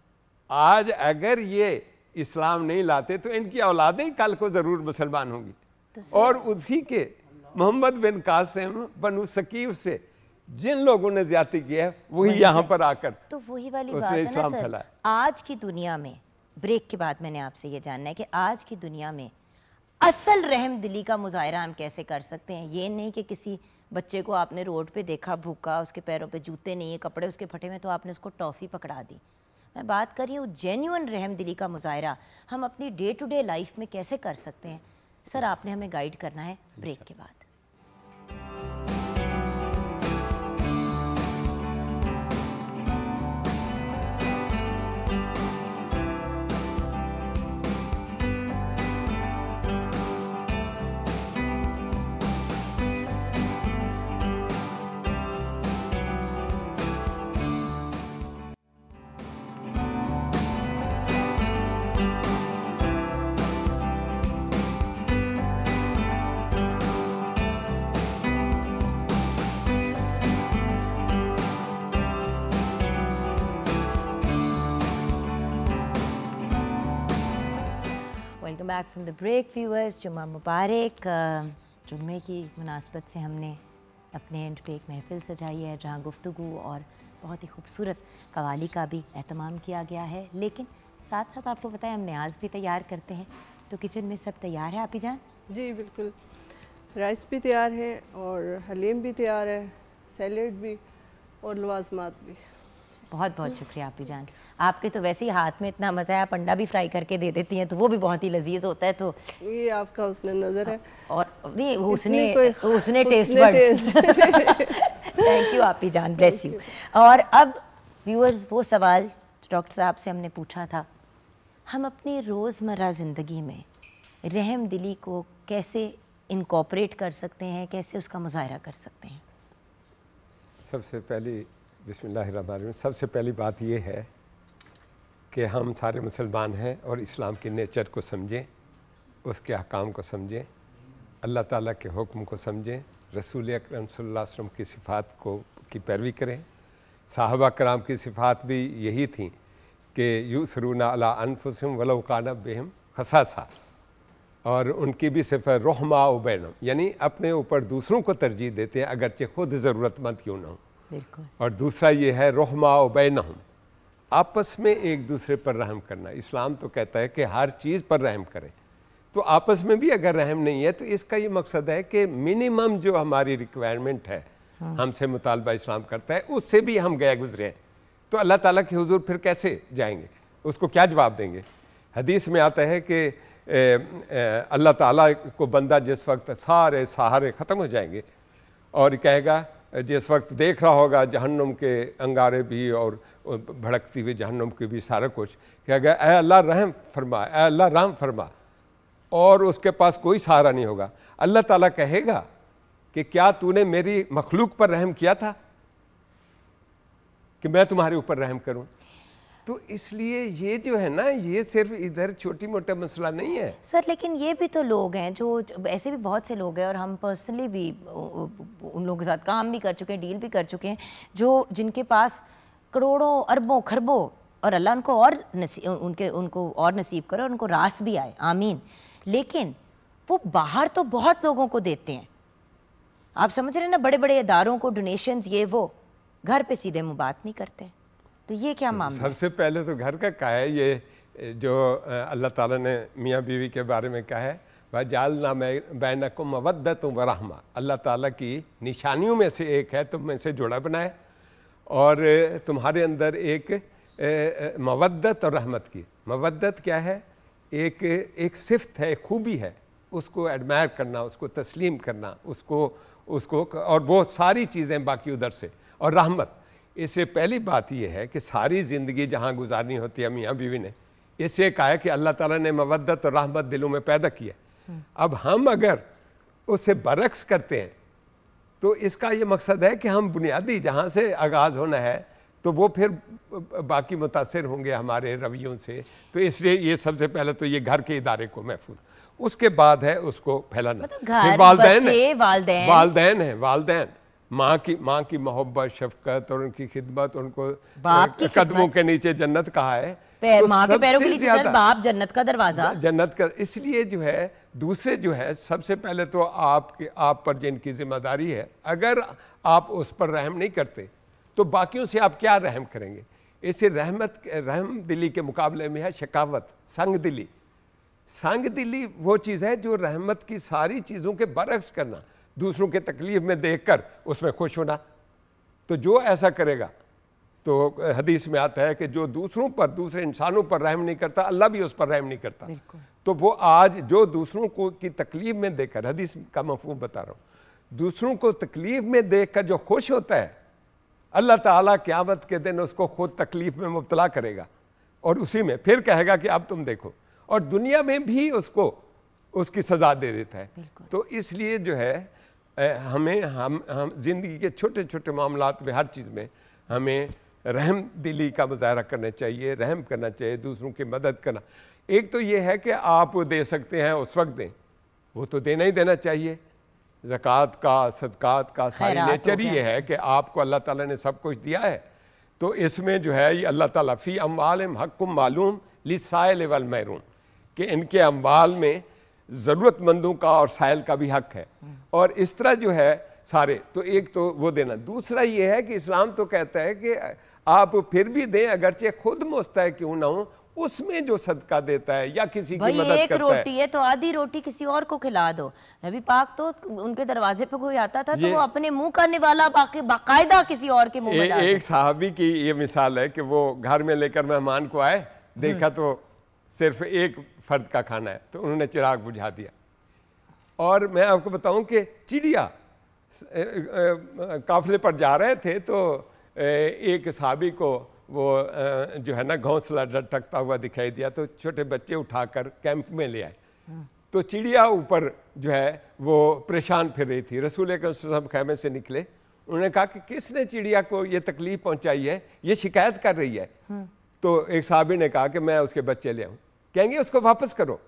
आज अगर ये इस्लाम नहीं लाते तो इनकी औलादें कल को ज़रूर मुसलमान होंगी। और उसी के मोहम्मद बिन कासिम बनु सकीफ से जिन लोगों ने ज्यादती की है, वही यहाँ पर आकर तो वही वाली बात है ना सर। आज की दुनिया में, ब्रेक के बाद मैंने आपसे ये जानना है कि आज की दुनिया में असल रहम दिली का मुजाहरा हम कैसे कर सकते हैं। ये नहीं कि किसी बच्चे को आपने रोड पे देखा भूखा, उसके पैरों पे जूते नहीं है, कपड़े उसके फटे में, तो आपने उसको टॉफ़ी पकड़ा दी। मैं बात कर रही हूँ जेन्युइन रहम दिली का मुजाहरा हम अपनी डे टू डे लाइफ में कैसे कर सकते हैं। सर आपने हमें गाइड करना है ब्रेक के बाद। Welcome back from the break viewers. जुम्मा मुबारक। जुम्मे की मुनासबत से हमने अपने एंड पे एक महफिल सजाई है जहाँ गुफ्तगू और बहुत ही खूबसूरत कवाली का भी एहतमाम किया गया है, लेकिन साथ साथ आपको पता है हम न्याज भी तैयार करते हैं। तो किचन में सब तैयार है आपी जान? जी बिल्कुल, राइस भी तैयार है और हलीम भी तैयार है, सैलेड भी और लवाजमात भी। बहुत बहुत शुक्रिया आपी जान। आपके तो वैसे ही हाथ में इतना मज़ा है, आप अंडा भी फ्राई करके दे देती हैं तो वो भी बहुत ही लजीज होता है। तो ये आपका उसने नज़र है और नहीं उसने टेस्ट बड्स। थैंक यू आपी जान, ब्लेस यू। और अब व्यूअर्स वो सवाल डॉक्टर साहब से हमने पूछा था, हम अपनी रोज़मर्रा ज़िंदगी में रहम दिली को कैसे इनकॉर्पोरेट कर सकते हैं, कैसे उसका मुज़ाहरा कर सकते हैं? सबसे पहली बिस्मिल्लाहिर्रहमानिर्रहीम, सबसे पहली बात ये है कि हम सारे मुसलमान हैं और इस्लाम के नेचर को समझें, उसके अहकाम को समझें, अल्लाह ताला के हुक्म को समझें, रसूल अकरम सल्लल्लाहु अलैहि वसल्लम की सिफ़ात की पैरवी करें। साहबा कराम की सिफ़ात भी यही थी कि युसरूना अला अनफुसिहिम वलौ काना बिहिम खसासा, और उनकी भी सिफ़त रहमा व बैनहुम, यानी अपने ऊपर दूसरों को तरजीह देते हैं अगरचे खुद ज़रूरतमंद क्यों ना हो। बिल्कुल। और दूसरा ये है रहमा व बैनहुम, आपस में एक दूसरे पर रहम करना। इस्लाम तो कहता है कि हर चीज़ पर रहम करें, तो आपस में भी अगर रहम नहीं है तो इसका ये मकसद है कि मिनिमम जो हमारी रिक्वायरमेंट है, हमसे मुतालबा इस्लाम करता है, उससे भी हम गए गुजरे हैं, तो अल्लाह ताला के हुजूर फिर कैसे जाएंगे, उसको क्या जवाब देंगे? हदीस में आता है कि अल्लाह ताला को बंदा जिस वक्त सारे सहारे ख़त्म हो जाएंगे और कहेगा, जिस वक्त देख रहा होगा जहन्नुम के अंगारे भी और भड़कती हुई जहन्नुम की भी सारा कुछ, कहेगा ऐ अल्लाह रहम फरमा, ऐ अल्लाह रहम फरमा, और उसके पास कोई सहारा नहीं होगा। अल्लाह ताला कहेगा कि क्या तूने मेरी मखलूक पर रहम किया था कि मैं तुम्हारे ऊपर रहम करूं? तो इसलिए ये जो है ना, ये सिर्फ इधर छोटी मोटा मसला नहीं है सर, लेकिन ये भी तो लोग हैं जो ऐसे भी बहुत से लोग हैं, और हम पर्सनली भी उन लोगों के साथ काम भी कर चुके हैं, डील भी कर चुके हैं, जो जिनके पास करोड़ों अरबों खरबों, और अल्लाह उनको और उनको और नसीब करे, उनको रास भी आए, आमीन, लेकिन वो बाहर तो बहुत लोगों को देते हैं। आप समझ रहे हैं ना, बड़े बड़े इदारों को डोनेशंस, ये वो, घर पे सीधे मुँह बात नहीं करते। तो ये क्या मामला? सबसे पहले तो घर का क्या है, ये जो अल्लाह ताला ने मियाँ बीवी के बारे में कहा है, वजालना बैनकुम मवद्दतुम व रहमा, अल्लाह ताला की निशानियों में से एक है तुम में से जोड़ा बनाए, और तुम्हारे अंदर एक मवद्दत और रहमत की। मवद्दत क्या है? एक सिफ्त है, खूबी है, उसको एडमायर करना, उसको तस्लीम करना, उसको और वो सारी चीज़ें बाकी उधर से। और रहमत, इससे पहली बात यह है कि सारी ज़िंदगी जहाँ गुजारनी होती है मियाँ बीवी ने, इससे कहा है कि अल्लाह ताला ने मवद्दत और रहमत दिलों में पैदा किया। अब हम अगर उससे बरक्स करते हैं तो इसका ये मकसद है कि हम बुनियादी जहाँ से आगाज़ होना है तो वो फिर बाकी मुतासिर होंगे हमारे रवैयों से। तो इसलिए ये सबसे पहले तो ये घर के इदारे को महफूज, उसके बाद है उसको फैलाना। मतलब वालदैन है, वालदैन माँ की मोहब्बत, शफकत और उनकी खिदमत, उनको बाप की कदमों के नीचे जन्नत कहा है, तो माँ के पैरों के नीचे बाप जन्नत का दरवाजा, जन्नत का। इसलिए जो है दूसरे जो है, सबसे पहले तो आप पर जिनकी जिम्मेदारी है, अगर आप उस पर रहम नहीं करते तो बाकियों से आप क्या रहम करेंगे? इससे रहम दिली के मुकाबले में है शकावत, संग दिली। संग दिली वो चीज़ है जो रहमत की सारी चीज़ों के बरक्स करना, दूसरों के तकलीफ में देखकर उसमें खुश होना। तो जो ऐसा करेगा, तो हदीस में आता है कि जो दूसरों पर, दूसरे इंसानों पर रहम नहीं करता, अल्लाह भी उस पर रहम नहीं करता। तो वो आज जो दूसरों को की तकलीफ में देखकर, हदीस का मफहूम बता रहा हूँ, दूसरों को तकलीफ में देखकर जो खुश होता है, अल्लाह ताला क़यामत के दिन उसको खुद तकलीफ में मुब्तला करेगा और उसी में फिर कहेगा कि अब तुम देखो, और दुनिया में भी उसको उसकी सज़ा दे देता है। तो इसलिए जो है हमें हम ज़िंदगी के छोटे छोटे मामलात में, हर चीज़ में हमें रहम दिली का मुजाहरा करना चाहिए, रहम करना चाहिए, दूसरों की मदद करना। एक तो ये है कि आप दे सकते हैं उस वक्त दें, वो तो देना ही देना चाहिए। ज़कात का, सदकात का सारी नेचर ये है कि आपको अल्लाह ताला ने सब कुछ दिया है, तो इसमें जो है ये अल्लाह ताला फ़ी अम्वालिहिम हक़्क़ुम मालूम लिस्साइल वल महरूम, कि इनके अम्बाल में ज़रूरतमंदों का और साइल का भी हक है। और इस तरह जो है सारे, तो एक तो वो देना। दूसरा ये है कि इस्लाम तो कहता है कि आप फिर भी दें, अगरचे खुद मुस्तहक क्यों ना हो, उसमें जो सदका देता है या किसी की मदद करता है। एक रोटी है तो आधी रोटी किसी और को खिला दो। नबी पाक तो उनके दरवाजे पे कोई आता था तो वो अपने मुंह का निवाला बाकायदा किसी और के मुंह में डाल एक साहबी की ये मिसाल है कि वो घर में लेकर मेहमान को आए, देखा तो सिर्फ एक फर्द का खाना है, तो उन्होंने चिराग बुझा दिया। और मैं आपको बताऊं कि चिड़िया काफिले पर जा रहे थे तो एक साहबी को वो जो है ना घोंसला लटकता हुआ दिखाई दिया, तो छोटे बच्चे उठाकर कैंप में ले आए। तो चिड़िया ऊपर जो है वो परेशान फिर रही थी। रसूल अकरम सल्लल्लाहु अलैहि वसल्लम खैमे से निकले, उन्होंने कहा कि किसने चिड़िया को ये तकलीफ पहुंचाई है, ये शिकायत कर रही है। तो एक साहबी ने कहा कि मैं उसके बच्चे ले आऊं। कहेंगे उसको वापस करो।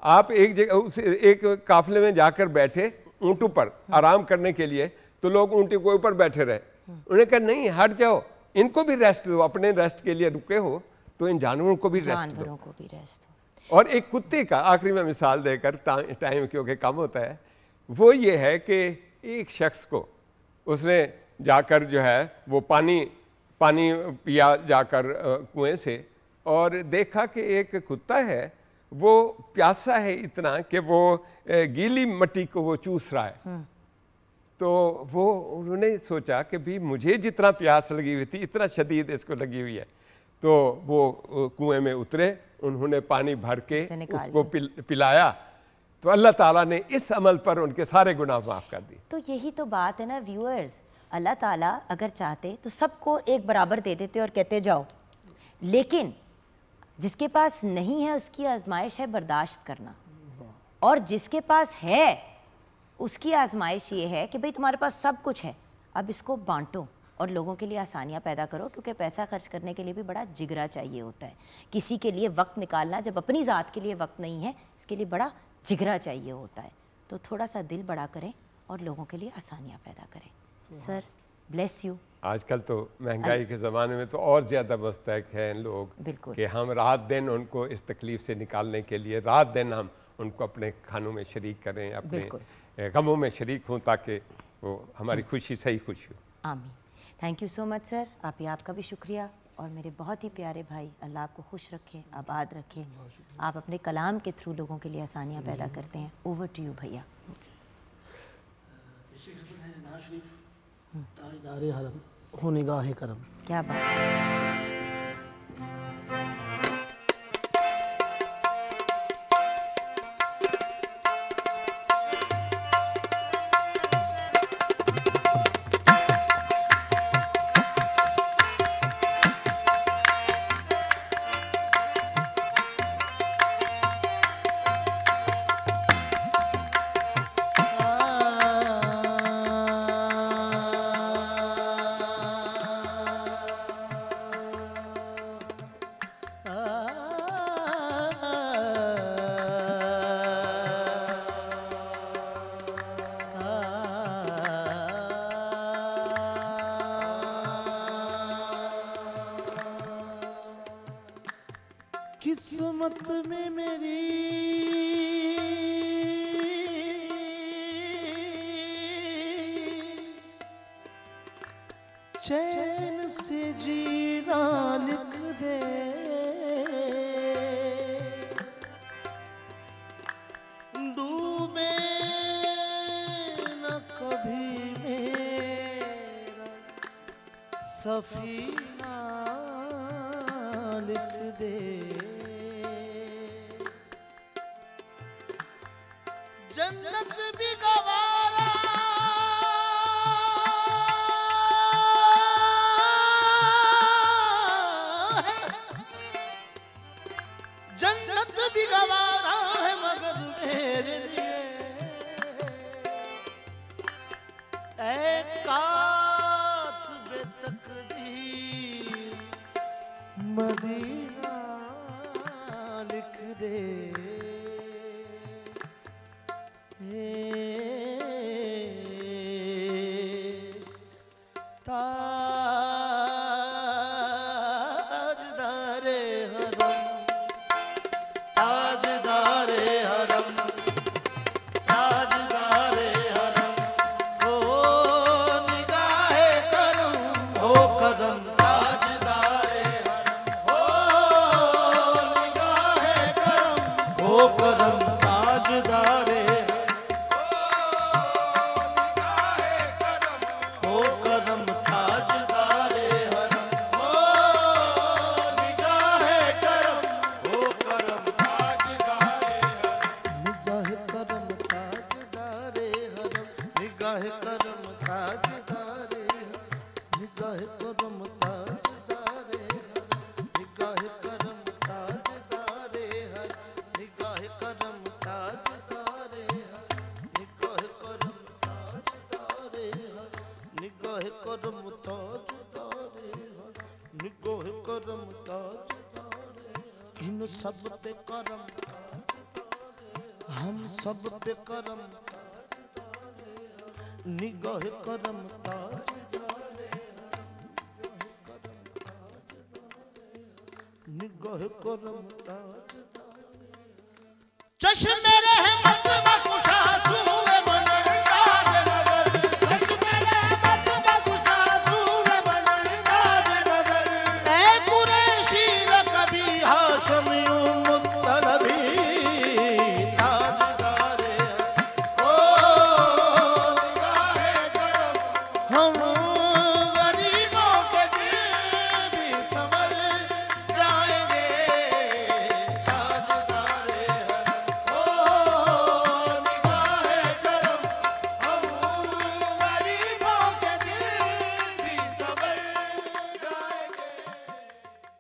आप एक जगह उस एक काफिले में जाकर बैठे ऊंटों पर आराम करने के लिए, तो लोग ऊंटे के ऊपर बैठे रहे। उन्होंने कहा नहीं, हट जाओ, इनको भी रेस्ट दो, अपने रेस्ट के लिए रुके हो तो इन जानवरों को भी रेस्ट दो। और एक कुत्ते का आखिरी में मिसाल देकर, टाइम क्योंकि कम होता है, वो ये है कि एक शख्स को उसने जाकर जो है वो पानी पिया जाकर कुएं से, और देखा कि एक कुत्ता है वो प्यासा है इतना कि वो गीली मिट्टी को वो चूस रहा है। तो वो उन्होंने सोचा कि भी मुझे जितना प्यास लगी हुई थी इतना शदीद इसको लगी हुई है। तो वो कुएं में उतरे, उन्होंने पानी भर के उसको पिलाया, तो अल्लाह ताला ने इस अमल पर उनके सारे गुनाह माफ़ कर दिए। तो यही तो बात है ना व्यूअर्स, अल्लाह ताला अगर चाहते तो सबको एक बराबर दे देते और कहते जाओ, लेकिन जिसके पास नहीं है उसकी आजमाइश है बर्दाश्त करना, और जिसके पास है उसकी आजमाइश ये है कि भाई तुम्हारे पास सब कुछ है, अब इसको बांटो और लोगों के लिए आसानियाँ पैदा करो। क्योंकि पैसा खर्च करने के लिए भी बड़ा जिगरा चाहिए होता है, किसी के लिए वक्त निकालना, जब अपनी ज़ात के लिए वक्त नहीं है, इसके लिए बड़ा जिगरा चाहिए होता है। तो थोड़ा सा दिल बड़ा करें और लोगों के लिए आसानियाँ पैदा करें। Sir bless you. आजकल तो महंगाई के ज़माने में तो और ज़्यादा मुस्तहक हैं लोग कि हम रात दिन उनको इस तकलीफ़ से निकालने के लिए रात दिन हम उनको अपने खानों में शरीक करें, अपने गमों में शरीक हों, ताकि वो हमारी खुशी सही खुशी हो। आमीन। Thank you so much sir, आपका भी शुक्रिया। और मेरे बहुत ही प्यारे भाई, अल्लाह आपको खुश रखे, आबाद रखे। आप अपने कलाम के थ्रू लोगों के लिए आसानियाँ पैदा करते हैं। ओवर टू यू भैया। ताजदारे हरम हो निगाहे करम। क्या बात है। किस्मत में मेरी चैन से जीना लिख दे, डूबे न कभी मेरा सफीना लिख दे। जन्नत भी गवारा है, जन्नत भी गवारा है, मगर मेरे लिए ऐ कातिबे तकदीर मदीना लिख दे। ताजदारे हरम, ताज निगाह करम ताजदारे निगाह करम ताजदारे निगाह करम ताजदारे निगाह करम ताजदारे निगाह करम ताजदारे निगाह करम ताजदारे निगाह करम ताजदारे इन सब पे करम हम सब पे करम निगाह करम ताजदारे निगाह करम ताजदारे चश्मे